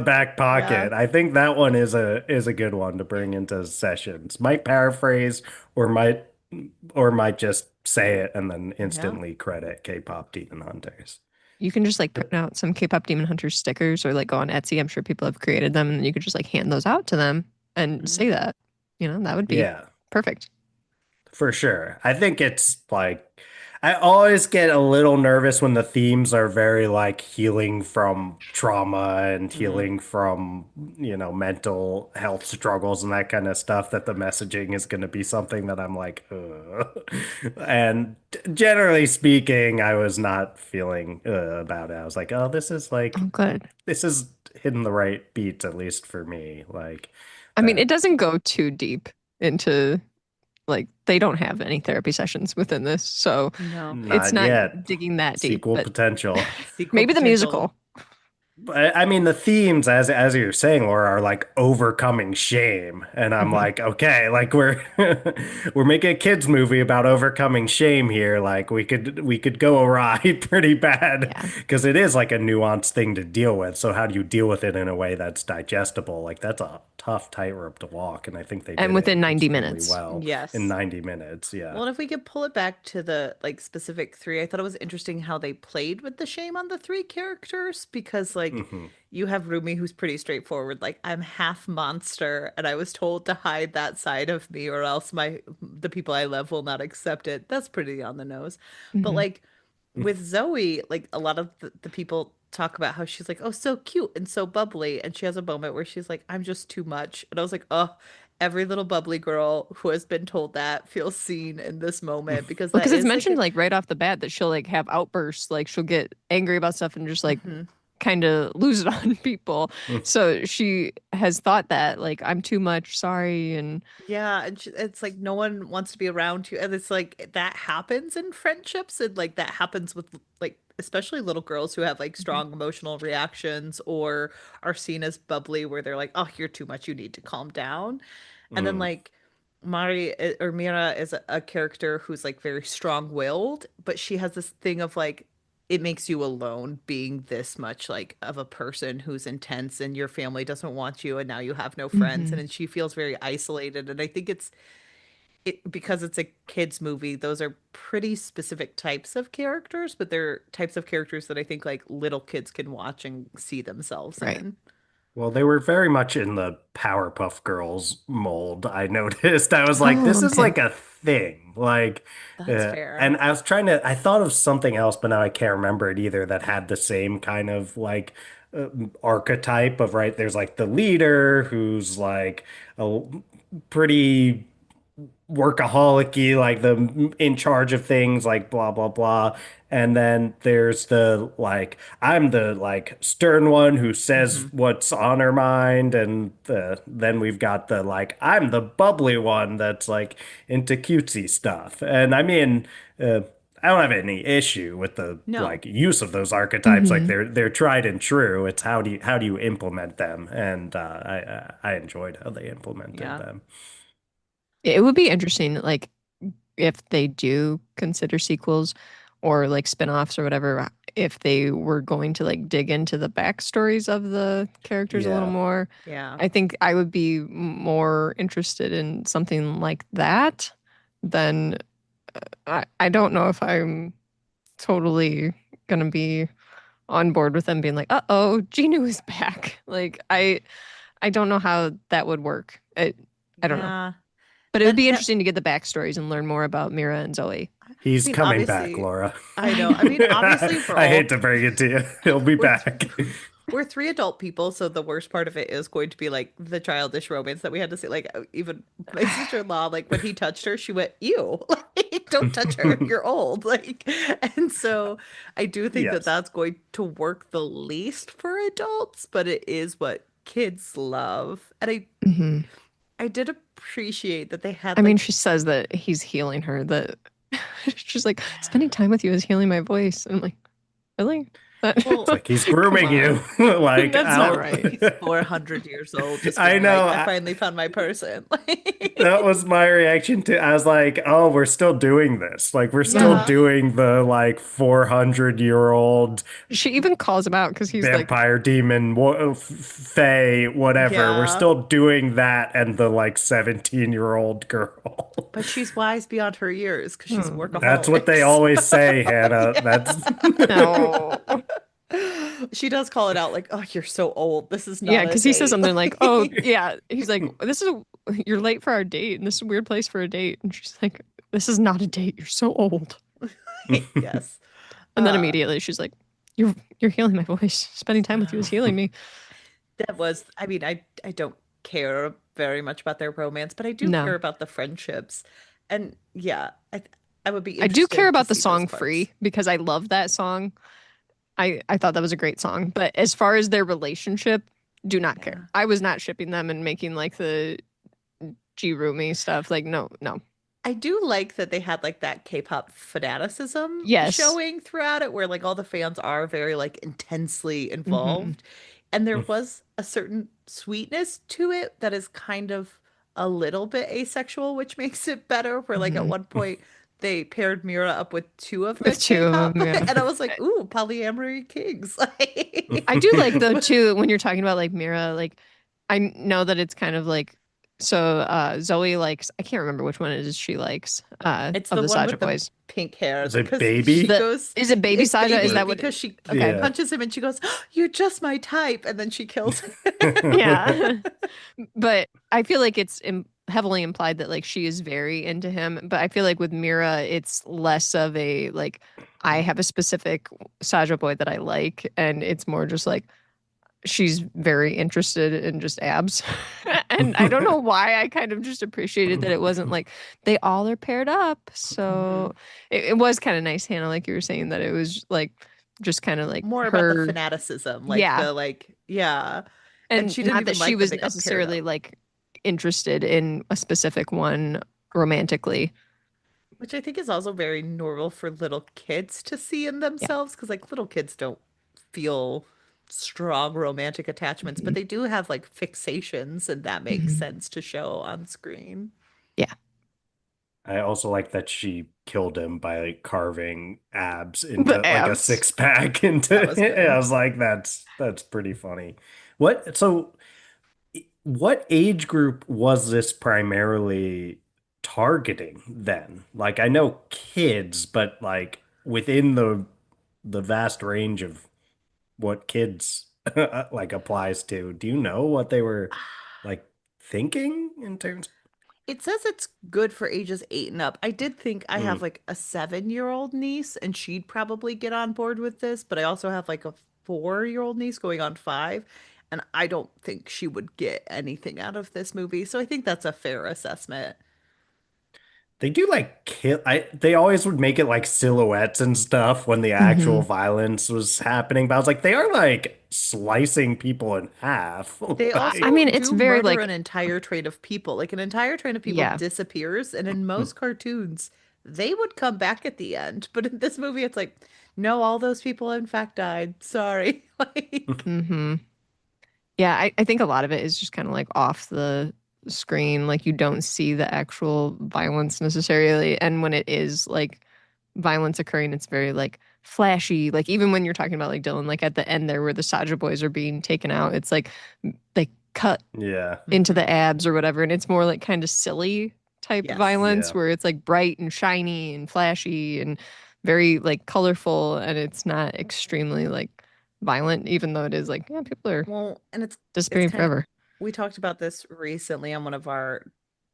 back Yeah. pocket. I think that one is a good one to bring into sessions. Might paraphrase or might just say it and then Yeah. instantly credit K-pop Demon Hunters. You can just like print out some K-pop Demon Hunter stickers or like go on Etsy. I'm sure people have created them, and you could just like hand those out to them and Mhm. say that. That would be Yeah. perfect. For sure. I think it's like I always get a little nervous when the themes are very like healing from trauma and Mhm. healing from, mental health struggles and that kind of stuff, that the messaging is going to be something that I'm like, ugh. And generally speaking, I was not feeling about it. I was like, oh, Oh, good. this is hitting the right beats, at least for me. Like I mean, it that. doesn't go too deep into like they don't have any therapy sessions within this, so No. it's Not not yet. digging that deep. Sequel But potential. Sequel maybe the potential. musical. But I mean, the themes, as you're saying, Laura, are like overcoming shame, and I'm Mhm. like, okay, like we're we're making a kids movie about overcoming shame here. Like we could go awry pretty bad Yeah, because it is like a nuanced thing to deal with. So how do you deal with it in a way that's digestible? Like that's a tough tightrope to walk, and I think they and did it within 90 extremely minutes. well in Yes. 90 minutes. Yeah. Well, and if we could pull it back to the like specific three, I thought it was interesting how they played with the shame on the three characters because like Hmm. you have Rumi who's pretty straightforward, like I'm half monster and I was told to hide that side of me or else the people I love will not accept it. That's pretty on the nose. But Mhm. like with Zoe, like a lot of the people talk about how she's like, oh, so cute and so bubbly. And she has a moment where she's like, I'm just too much. And I was like, oh, every little bubbly girl who has been told that feels seen in this moment because Well, that because it's is like mentioned a like right off the bat that she'll like have outbursts, like she'll get angry about stuff and just like Mhm. kind of lose it on people. So she has thought that like I'm too much, sorry, and Yeah, and it's like no one wants to be around you, and it's like that happens in friendships, and like that happens with like especially little girls who have like Mhm. strong emotional reactions or are seen as bubbly, where they're like, "Oh, you're too much. You need to calm down." And then Mm. like Mira is a character who's like very strong-willed, but she has this thing of like it makes you alone being this much like of a person who's intense and your family doesn't want you and now you have no friends Hmm. and she feels very isolated and I think it because it's a kids movie, those are pretty specific types of characters, but they're types of characters that I think like little kids can watch and see themselves Right. in. Well, they were very much in the Powerpuff Girls mold. I noticed. I was like, Oh, this is okay. like a thing. Like, That's fair. and I was trying to, I thought of something else, but now I can't remember it either that had the same kind of like archetype of, right? There's like the leader who's like a pretty workaholic-y, like the in charge of things, like blah blah blah. And then there's the like I'm the like stern one who says Hmm. what's on her mind, and then we've got the like I'm the bubbly one that's like into cutesy stuff. And I mean, I don't have any issue with the No. like use of those archetypes. Like Hmm. they're tried and true. It's how do you implement them? And I enjoyed how they implemented Yeah. them. It would be interesting, like if they do consider sequels or like spin-offs or whatever, if they were going to like dig into the backstories of the characters a little Yeah. more. Yeah. I think I would be more interested in something like that than I don't know if I'm totally gonna be on board with them being like, uh-oh, Genu is back. Like I don't know how that would work. I don't know. Yeah. But it would be That interesting to get the backstories and learn more about Mira and Zoe. I He's mean, coming back, obviously, Laura. I I know. I mean, know. obviously, I hate to bring it to you. He'll be we're back. we're three adult people, so the worst part of it is going to be like the childish romance that we had to see. Like even my sister-in-law, like when he touched her, she went, "Ew, like don't touch her, you're old." Like, and so I do think that Yes. that's going to work the least for adults, but it is what kids love, and Mhm. I did appreciate that they I had mean, like she says that he's healing her, that she's like, spending time with you is healing my voice. And I'm like, really? It's well, like he's come grooming you. on. Like, That's not I'll right. He's 400 years old, just I being know. like, I finally found my person. That was my reaction to I was like, oh, we're still doing this. Like we're still Yeah. Yeah. doing the like 400-year-old She even calls him out because he's like, vampire demon fae whatever. We're Yeah. still doing that and the like 17-year-old girl. But she's wise beyond her years because she's a oh, That's what workaholic. they So always say, Hannah. That's yeah. no. She does call it out like, oh, you're so old. This is Yeah, not a because he says date. something like, oh, yeah. He's like, you're late for our date, and this is a weird place for a date. And she's like, this is not a date. You're so old. Yes. And then Uh, immediately she's like, you're healing my voice. Spending time with you is healing me. that was, I mean, I don't care very much about their romance, but I do care No. about the friendships. And yeah, I would be I do care interested to about the see those song parts. Free because I love that song. I thought that was a great song. But as far as their relationship, do not care. Yeah. I was not shipping them and making like the G Roomy stuff. Like, no, no. I do like that they had like that K-pop fanaticism Yes. showing throughout it, where like all the fans are very like intensely Hmm. involved. And there was a certain sweetness to it that is kind of a little bit asexual, which makes it better. Where like at Hmm. one point they paired Mira up with two of the With two of K-pop, them, yeah. and I was like, ooh, polyamory kings. I do like though too when you're talking about like Mira, like I know that it's kind of like so Zoe likes I can't remember which one it is she likes It's of the the one Saja with the boys. pink hair Is it because she baby? The goes, is it Baby it's Saja? Is baby that what because she okay Yeah. punches him and she goes, "Oh, you're just my type," and then she kills him. yeah. But I feel like it's heavily implied that like she is very into him, but I feel like with Mira it's less of a like I have a specific Saja boy that I like and it's more just like she's very interested in just abs. And I don't know why I kind of just appreciated that it wasn't like they all are paired up. Mhm. So it was kind of nice, Hannah, like you were saying, that it was like just kind of like More about the her, fanaticism, like yeah. the like, yeah. And And she didn't not that even she like that was they got paired necessarily up, like interested in a specific one romantically. which I think is also very normal for little kids to see in Yeah. themselves because like little kids don't feel strong romantic attachments, but Mhm. they do have like fixations, and that makes Mhm. sense to show on screen. Yeah. I also like that she killed him by like carving abs The into like a abs. six pack into That was it. I good. was like, that's pretty funny. What age group was this primarily targeting then? Like I know kids, but like within the vast range of what kids like applies to, do you know what they were like thinking in terms? It says it's good for ages 8 and up. I did think I have Mm. like a 7-year-old niece and she'd probably get on board with this, but I also have like a 4-year-old niece going on 5, and I don't think she would get anything out of this movie. So I think that's a fair assessment. They do like kill they always would make it like silhouettes and stuff when the actual Hmm. violence was happening, but I was like, they are like slicing people in half. They I Like, also mean, it's do very murder like, an entire train of people. Like an entire train of people yeah. disappears, and in hmm. most cartoons, they would come back at the end. But in this movie, it's like, no, all those people in fact died. Sorry. Like, Hmm. Yeah, I think a lot of it is just kind of like off the screen. Like you don't see the actual violence necessarily. And when it is like violence occurring, it's very like flashy. Like even when you're talking about like Dylan, like at the end there where the Saja boys are being taken out, it's like they cut Yeah. into mhm. the abs or whatever. And it's more like kind of silly type Yes. violence Yeah. where it's like bright and shiny and flashy and very like colorful. And it's not extremely like violent, even though it is like, yeah, people are Well, and it's disappearing kind of, forever. we talked about this recently on one of our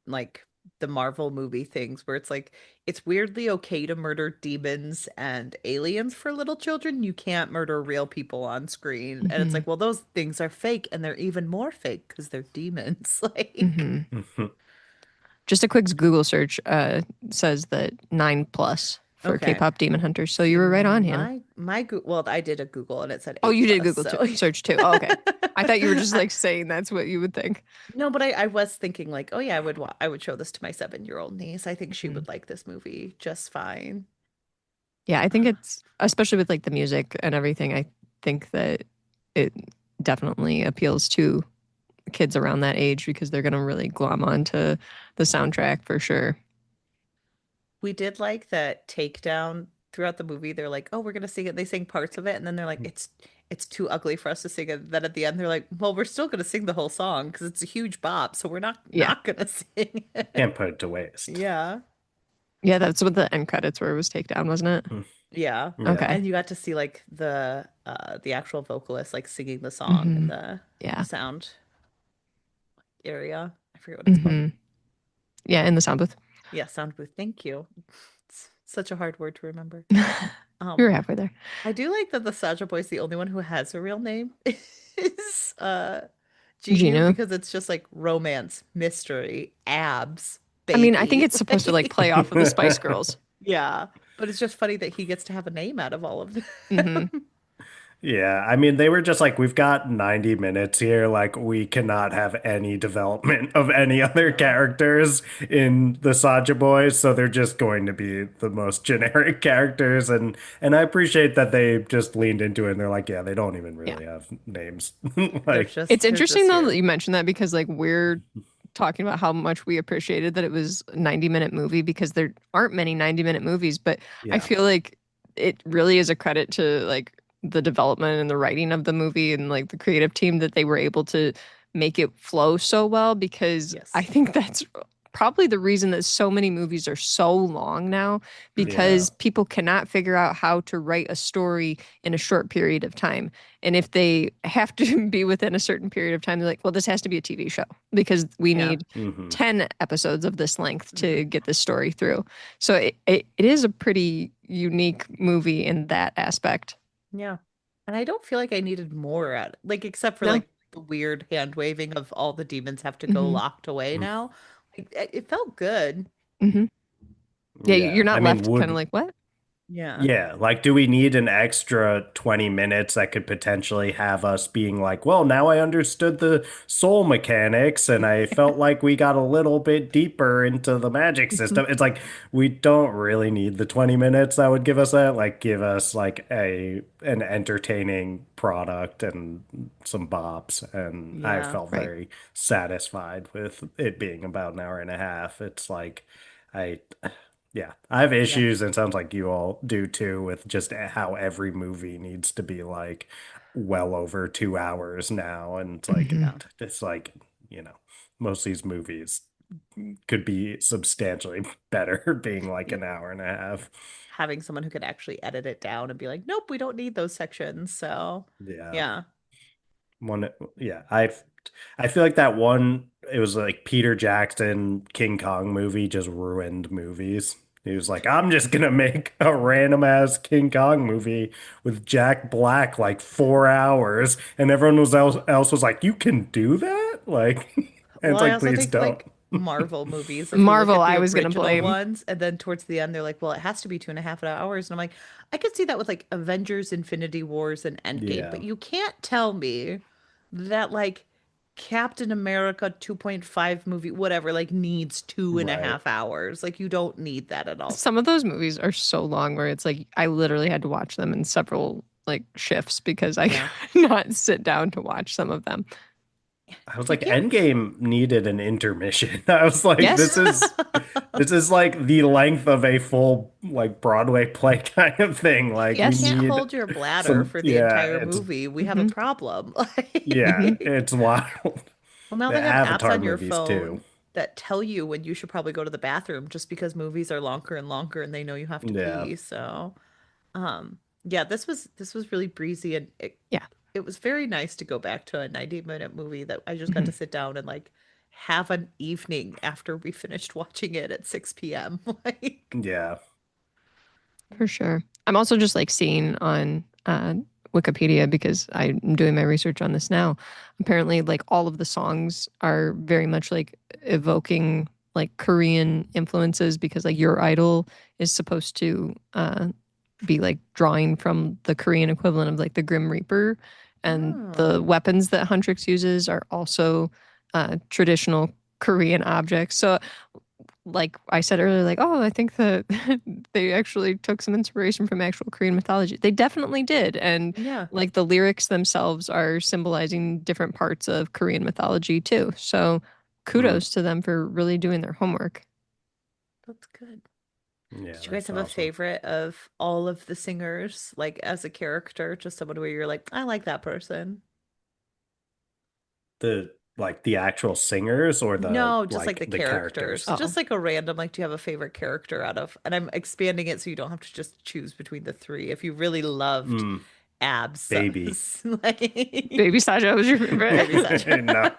like the Marvel movie things where it's like it's weirdly okay to murder demons and aliens for little children. You can't murder real people on screen. And it's Hmm. like, well, those things are fake and they're even more fake because they're demons. Like, Hmm. Just a quick Google search says that 9+ for okay. K-pop Demon Hunters. So See, you were right on, Hannah. well, I did a Google and it said Oh, A you did plus, Google so search too. Oh, okay. I thought you were just I, like saying that's what you would think. no, but I was thinking like, oh yeah, I would show this to my 7-year-old niece. I think she Mhm. would like this movie just fine. Yeah, I think it's especially with like the music and everything. I think that it definitely appeals to kids around that age because they're gonna really glom onto the soundtrack for sure. We did like that takedown throughout the movie. They're like, "Oh, we're gonna sing it." They sing parts of it, and then they're like, "It's too ugly for us to sing it." Then at the end, they're like, "Well, we're still gonna sing the whole song because it's a huge bop, so we're not Yeah, not gonna sing it." Can't put it to waste. Yeah, yeah, that's what the end credits were. It was takedown, wasn't it? Mm. yeah, Yeah. Okay. and you got to see like the actual vocalist like singing the song in Hmm. the Yeah. sound area. I forget what it's called. Hmm. Yeah, in the sound booth. Yeah, sound booth. Thank you. It's such a hard word to remember. We Um, were halfway there. I do like that the Saja Boy's the only one who has a real name is GU Gina. because it's just like romance, mystery, abs, I mean, I think baby. it's supposed to like play Like, off of the Spice Girls. yeah, but it's just funny that he gets to have a name out of all of Hmm. them. Yeah, I mean, they were just like, we've got 90 minutes here. Like, we cannot have any development of any other No. characters in the Saja Boys, so they're just going to be the most generic characters. And I appreciate that they just leaned into it and they're like, yeah, they don't even Yeah. really have names. They're Like, just It's they're interesting just though that here. you mentioned that because like we're talking about how much we appreciated that it was a 90-minute movie because there aren't many 90-minute movies, but I yeah. feel like it really is a credit to like the development and the writing of the movie and like the creative team that they were able to make it flow so well because I Yes. think that's probably the reason that so many movies are so long now Yeah. because people cannot figure out how to write a story in a short period of time. And if they have to be within a certain period of time, they're like, well, this has to be a TV show because we Yeah. need Hmm. 10 episodes of this length to Hmm. get this story through. So it is a pretty unique movie in that aspect. Yeah. And I don't feel like I needed more at like except for No. like the weird hand waving of all the demons have to go Hmm. locked away now. Like, it felt good. Hmm. Yeah, you're Yeah. I not mean, left kind of would like, what? Yeah. Yeah, like do we need an extra 20 minutes that could potentially have us being like, well, now I understood the soul mechanics and I felt like we got a little bit deeper into the magic system. It's like we don't really need the 20 minutes that would give us that. Like give us like a an entertaining product and some bops. And I Yeah. felt Right. very satisfied with it being about an hour and a half. It's like I yeah, I have Yeah. issues, and it sounds like you all do too, with just how every movie needs to be like well over 2 hours now, and it's like Hmm. Yeah. it's like you know most of these movies could be substantially better being like Yeah. an hour and a half. Having someone who could actually edit it down and be like, nope, we don't need those sections. So, Yeah. yeah. One, yeah, I feel like that one, it was like Peter Jackson King Kong movie just ruined movies. He was like, I'm just gonna make a random ass King Kong movie with Jack Black like 4 hours, and everyone else was like, you can do that? Like, and Well, it's I like, also please think don't. like Marvel movies, if you look Marvel, at the I was gonna original blame. ones, and then towards the end, they're like, well, it has to be 2.5 hours. And I'm like, I could see that with like Avengers, Infinity Wars, and Endgame, but Yeah, you can't tell me that like Captain America 2.5 movie, whatever, like needs two and a right. half hours. Like, you don't need that at all. Some of those movies are so long where it's like I literally had to watch them in several like shifts because I Yeah. could not sit down to watch some of them. I was You like, can't. Endgame needed an intermission. I was like, Yes. this is like the length of a full like Broadway play kind of thing. Like You we Yes. can't need hold your bladder some, for the yeah, entire it's movie. We have a Hmm. problem. yeah, Hmm. Like, it's wild. well, now The they have apps Avatar on your movies too. phone that tell you when you should probably go to the bathroom just because movies are longer and longer and they know you have to Yeah. pee. So, yeah, this was really breezy and Yeah. it was very nice to go back to a 90-minute movie that I just got to Hmm. sit down and like have an evening after we finished watching it at 6 p.m. Like, Yeah. For sure. I'm also just like seeing on Wikipedia because I'm doing my research on this now. Apparently, like all of the songs are very much like evoking like Korean influences because like Your Idol is supposed to be like drawing from the Korean equivalent of like the Grim Reaper, and the oh, weapons that Huntrix uses are also traditional Korean objects. So like I said earlier, like, oh, I think that they actually took some inspiration from actual Korean mythology. They definitely did. And yeah, like the lyrics themselves are symbolizing different parts of Korean mythology too. So Mm. kudos to them for really doing their homework. that's good. Yeah, Did you guys that's have a awesome. favorite of all of the singers, like as a character, just someone where you're like, I like that person? The actual singers or the No, just like like the the characters. characters. Oh, Just like a random, like, do you have a favorite character out of, and I'm expanding it so you don't have to just choose between the three. If you really loved Mm, abs, baby. like Baby Saja was your favorite. Baby Sacha. No.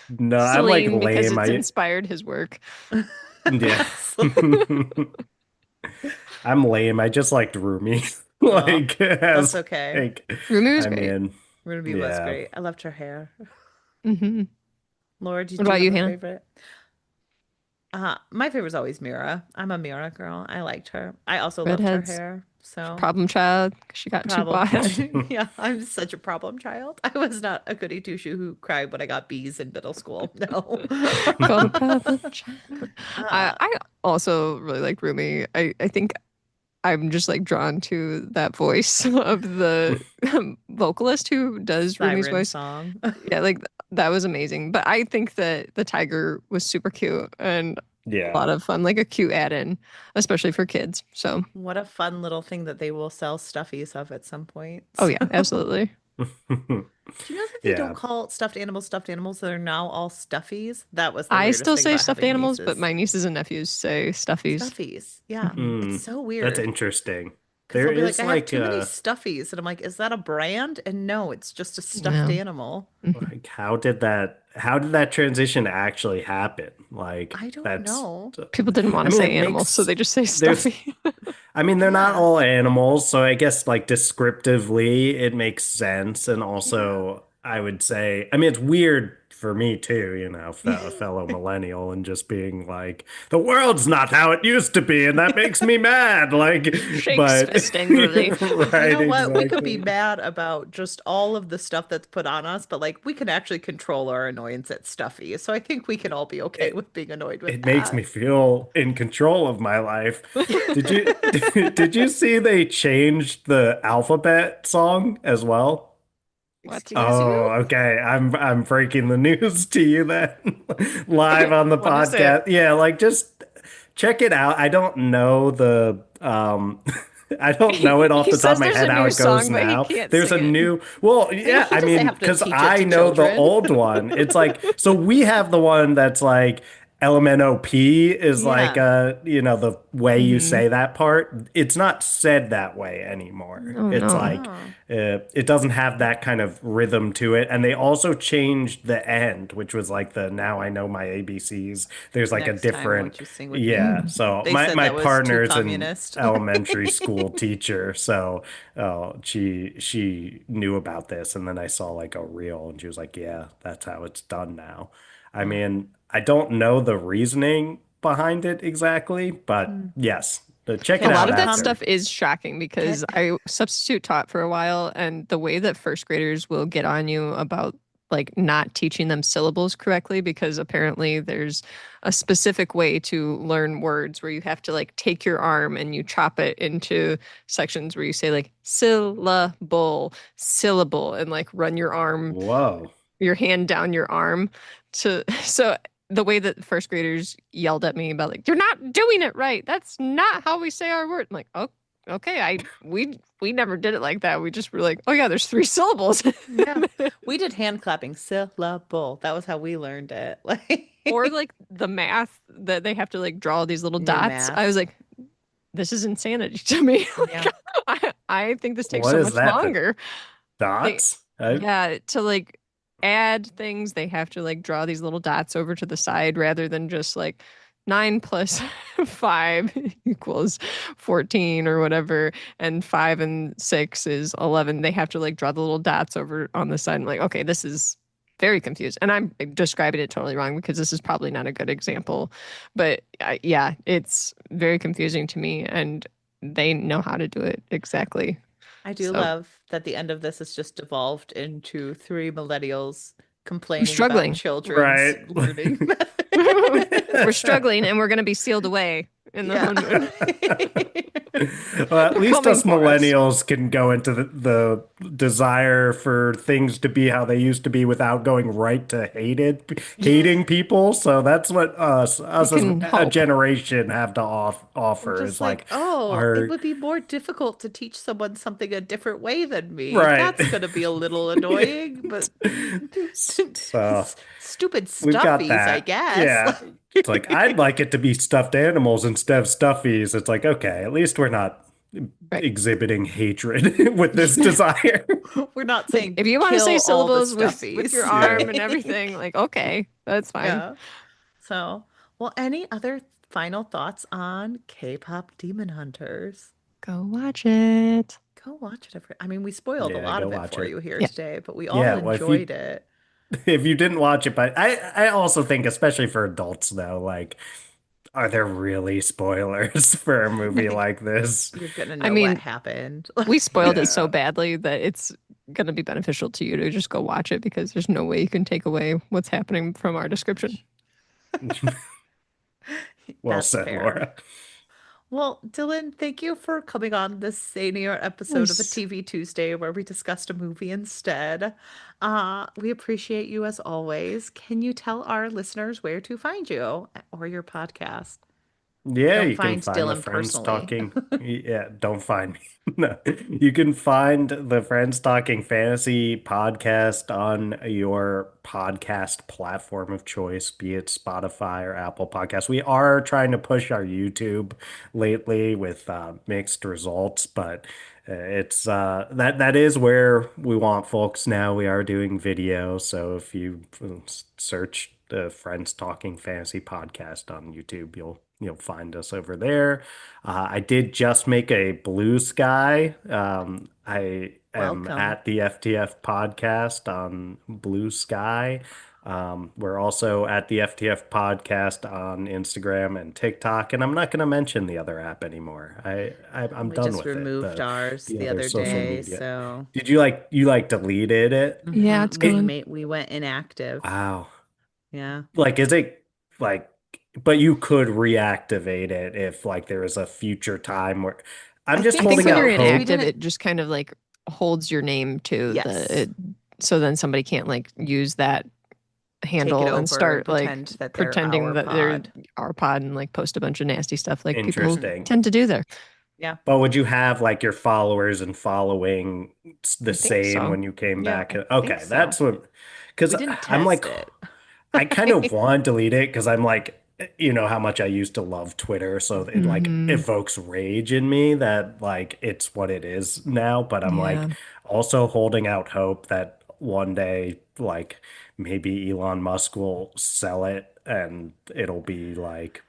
No, I'm like Celine because lame. it's I inspired his work. yeah. I'm lame. I just liked Rumi. Oh, Like that's as okay. like Rumi was I great. mean, Ruby was yeah. great. I loved her hair. Hmm. Laura, What did you about have you, a Hannah? favorite? My favorite was always Mira. I'm a Mira girl. I liked her. I also loved her Redheads, hair. So, problem child. She got too problem wide. child. Yeah, I'm such a problem child. I was not a goody two shoe who cried when I got B's in middle school. No. Called a problem child. I, uh, I also really like Rumi. I think I'm just like drawn to that voice of the vocalist who does Rumi's Siren voice. song. Yeah, like that was amazing. But I think that the tiger was super cute and a Yeah. lot of fun, like a cute add-in, especially for kids. So, What a fun little thing that they will sell stuffies of at some point. oh yeah, absolutely. Do you know that they don't Yeah. call stuffed animals that are now all stuffies? That was the I weirdest still thing say about stuffed having animals, but nieces. my nieces and nephews say stuffies. Stuffies. Yeah. Hmm. It's Mm, so that's weird. interesting. Because There they'll be like, is I have like too many stuffies. And I'm like, is that a brand? And no, it's just a stuffed Yeah. animal. Mhm. like how did that transition actually happen? Like I don't that's know. People didn't want I to mean say it animals, so makes they just say there's stuffy. I mean, they're not Yeah. all animals, so I guess like descriptively it makes sense. And Yeah. also, I would say, I mean, it's weird for me too, a fellow millennial, and just being like, the world's not how it used to be, and that makes me mad. Like, Shakes but fist angrily. You right, know what? We could be exactly. mad about just all of the stuff that's put on us, but like we can actually control our annoyance at stuffy. So I think we can all be okay It with being annoyed with it makes that. me feel in control of my life. Did you did you see they changed the alphabet song as well? What? Excuse you? Oh, okay. I'm breaking the news to you then. Live on the What is it? podcast. Yeah, like just check it out. I don't know the I don't know it off He the top of says my there's a head how new it goes song, but he now. can't There's sing a it. new, well, I mean, yeah, he I doesn't mean, have to because teach it I to know the children. old one. It's like, so we have the one that's like LMNOP is like Yeah. the way you Hmm. say that part. It's not said that way anymore. Oh It's no. like Oh, it doesn't have that kind of rhythm to it. And they also changed the end, which was like the now I know my ABCs. There's like a next time, different, won't you sing with me? yeah. So They my said my that was too partner's an communist. elementary school teacher, so she knew about this, and then I saw like a reel, and she was like, "Yeah, that's how it's done now." I Oh. mean, I don't know the reasoning behind it exactly, but Hmm. yes, check A it Can lot out of that after. stuff is shocking can because I substitute taught for a while, and the way that first graders will get on you about like not teaching them syllables correctly because apparently there's a specific way to learn words where you have to like take your arm and you chop it into sections where you say like syllable, syllable, and like run Whoa. your hand down your arm to so the way that first graders yelled at me about like you're not doing it right, that's not how we say our word. I'm like, oh, okay, we never did it like that. We just were like, oh yeah, there's three syllables. Yeah. We did hand clapping syllable. That was how we learned it. Or Like like the math that they have to like draw these little new dots. I math. was like, this is insanity to me. Yeah. Like, I think this takes What so is much that? The longer. They, dots? yeah, to like add things, they have to like draw these little dots over to the side rather than just like 9 plus 5 equals 14 or whatever, and 5 and 6 is 11. They have to like draw the little dots over on the side. I'm like, okay, this is very confused. And I'm describing it totally wrong because this is probably not a good example. But yeah, it's very confusing to me, and they know how to do it exactly. I do So love that the end of this has just evolved into three millennials I'm complaining about struggling. children's Right. learning We're methods. struggling and we're going to be sealed away in the Yeah. moon. Well, at They're least coming us for us. millennials can go into the desire for things to be how they used to be without going right to hating people. So that's what We us as can a help. generation have to We're offer is just like, like oh, it our would be more difficult to teach someone something a different way than me. right. That's going to be a little annoying, but So stupid we've got stuffies, I that. guess. Yeah. It's like I'd like it to be stuffed animals instead of stuffies. It's like, okay, at least we're not Right. exhibiting hatred with this desire. We're not Like saying if you want to say kill all the syllables with your stuffies. Yeah. arm and everything, like okay, that's fine. Yeah. So, well, any other final thoughts on K-pop Demon Hunters? Go watch it. Go watch it. I mean, we spoiled a Yeah, lot go of it watch for it. you here Yeah. today, but we all Yeah, well, if you enjoyed it. if you didn't watch it, but I also think, especially for adults though, like, are there really spoilers for a movie like this? You're gonna I know what mean, happened. we spoiled it so Yeah. badly that it's going to be beneficial to you to just go watch it because there's no way you can take away what's happening from our description. Well That's said, fair. Laura. Well, Dylan, thank you for coming on this senior episode of a Yes. TV Tuesday where we discussed a movie instead. We appreciate you as always. Can you tell our listeners where to find you or your podcast? Yeah, Don't you can find find the Dylan Friends personally. Talking. Yeah, don't find me. No. You can find the Friends Talking Fantasy podcast on your podcast platform of choice, be it Spotify or Apple Podcasts. We are trying to push our YouTube lately with mixed results, but it's that is where we want folks now. We are doing video, so if you search the Friends Talking Fantasy podcast on YouTube, you'll find us over there. I did just make a Blue Sky. I am Welcome. at the FTF podcast on Blue Sky. We're also at the FTF podcast on Instagram and TikTok, and I'm not going to mention the other app anymore. I'm We done just with it. removed ours The the other other social day, media. so Did you deleted it? Yeah, it's gone. we went inactive. Wow. Yeah. Like, is it like, but you could reactivate it if like there is a future time where I'm I just think I think holding when out you're so because we hope. inactive, didn't. it just kind of like holds your name to Yes. so then somebody can't like use that Take it handle over and start like pretend that they're pretending our that they're pod. our pod and like post a bunch of nasty stuff like people Interesting. tend to do there. Yeah, But would you have like your followers and following the I think same so. when you came yeah, back? I think Okay, so. that's what, because We didn't I'm like, test it. I kind of want to delete it because I'm like, you know how much I used to love Twitter, so it like Hmm. evokes rage in me that like it's what it is now. But I'm Yeah. like also holding out hope that one day, like maybe Elon Musk will sell it and it'll be like,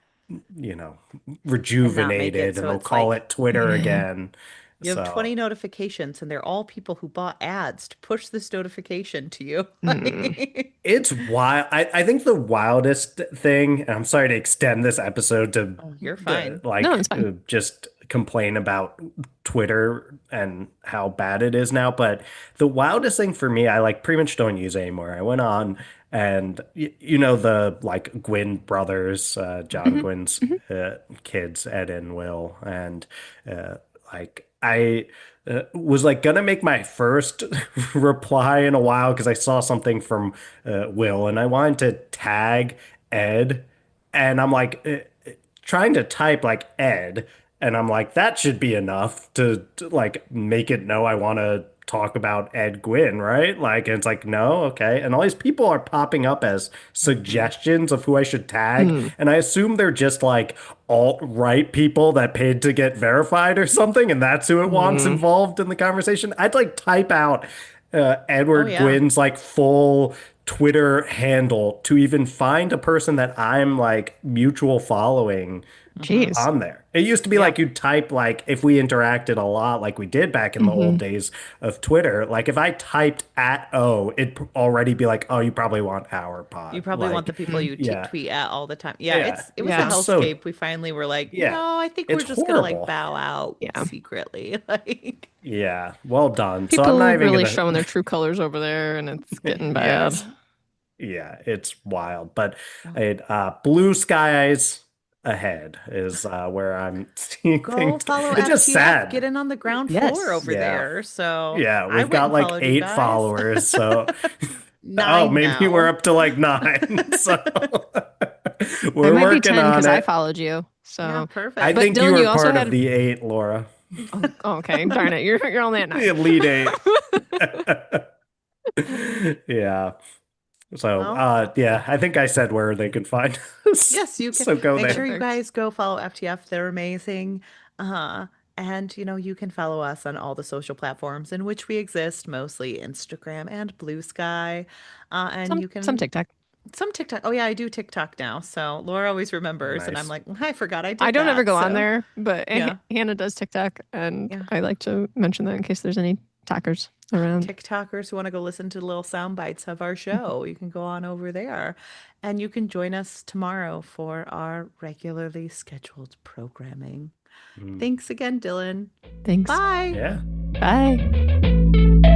you know, And not make it rejuvenated and so they'll it's call like it Twitter Yeah. again. you have So 20 notifications and they're all people who bought ads to push this notification to you. Mm. it's wild. I think the wildest thing, and I'm sorry to extend this episode to Oh, you're fine. No, it's fine. just complain about Twitter and how bad it is now, but the wildest thing for me, I like pretty much don't use it anymore. I went on and you know the like Gwyn brothers, John Hmm. Gwyn's Hmm. kids, Ed and Will, and like I was like gonna make my first reply in a while because I saw something from Will and I wanted to tag Ed, and I'm like trying to type like Ed, and I'm like that should be enough to like make it know I want to talk about Ed Gwynn, right? Like, and it's like, no, okay. And all these people are popping up as Mhm. suggestions of who I should tag. Mm. And I assume they're just like alt-right people that paid to get verified or something. And that's who it wants Mm. involved in the conversation. I'd like type out Oh Edward yeah. Gwynn's like full Twitter handle to even find a person that I'm like mutual following Hmm. Jeez. on there. It used to be Yeah. like you type like if we interacted a lot like we did back in the old Hmm. days of Twitter, like if I typed at O, it'd already be like, oh, you probably want our You pod. probably want the Like, people Mm. you t yeah, tweet at all the time. Yeah, yeah. it was a Yeah. It's so hellscape. We finally were like, yeah. no, I think we're It's just gonna like horrible. bow out Yeah. secretly. Like, Yeah. Well done. So I'm not People even really gonna showing their true colors over there, and it's getting bad. yes. Yeah, it's wild. But oh, it Blue skies ahead is where I'm seeing go things. follow It's just FTF. Get sad. in on the ground floor Yes. over Yeah. there. So Yeah, I we've went got and like followed you 8 guys. followers, so oh, 9 maybe we're now. up to like 9. So I we're might be working 10 on because I it. followed you. Yeah, So, I perfect. but think you Dylan, were you also part of had. the 8, Laura. Oh, okay, darn it, you're only at 9. The Elite 8. Yeah. So, Well, yeah, I think I said where they could find us. yes, you can So go make sure there. you Perfect. guys go follow FTF. They're amazing. Uh, and you can follow us on all the social platforms in which we exist, mostly Instagram and Blue Sky. And you Some can TikTok. some TikTok. Oh yeah, I do TikTok now. So Laura always remembers, and I'm Nice. like, I forgot I I did don't ever that. go on So there, but yeah, Hannah does TikTok, and yeah. I like to mention that in case there's any talkers around. TikTokers who want to go listen to little sound bites of our show, you can go on over there. And you can join us tomorrow for our regularly scheduled programming. Mm, Thanks again, Dylan. Thanks. Bye. yeah. Bye.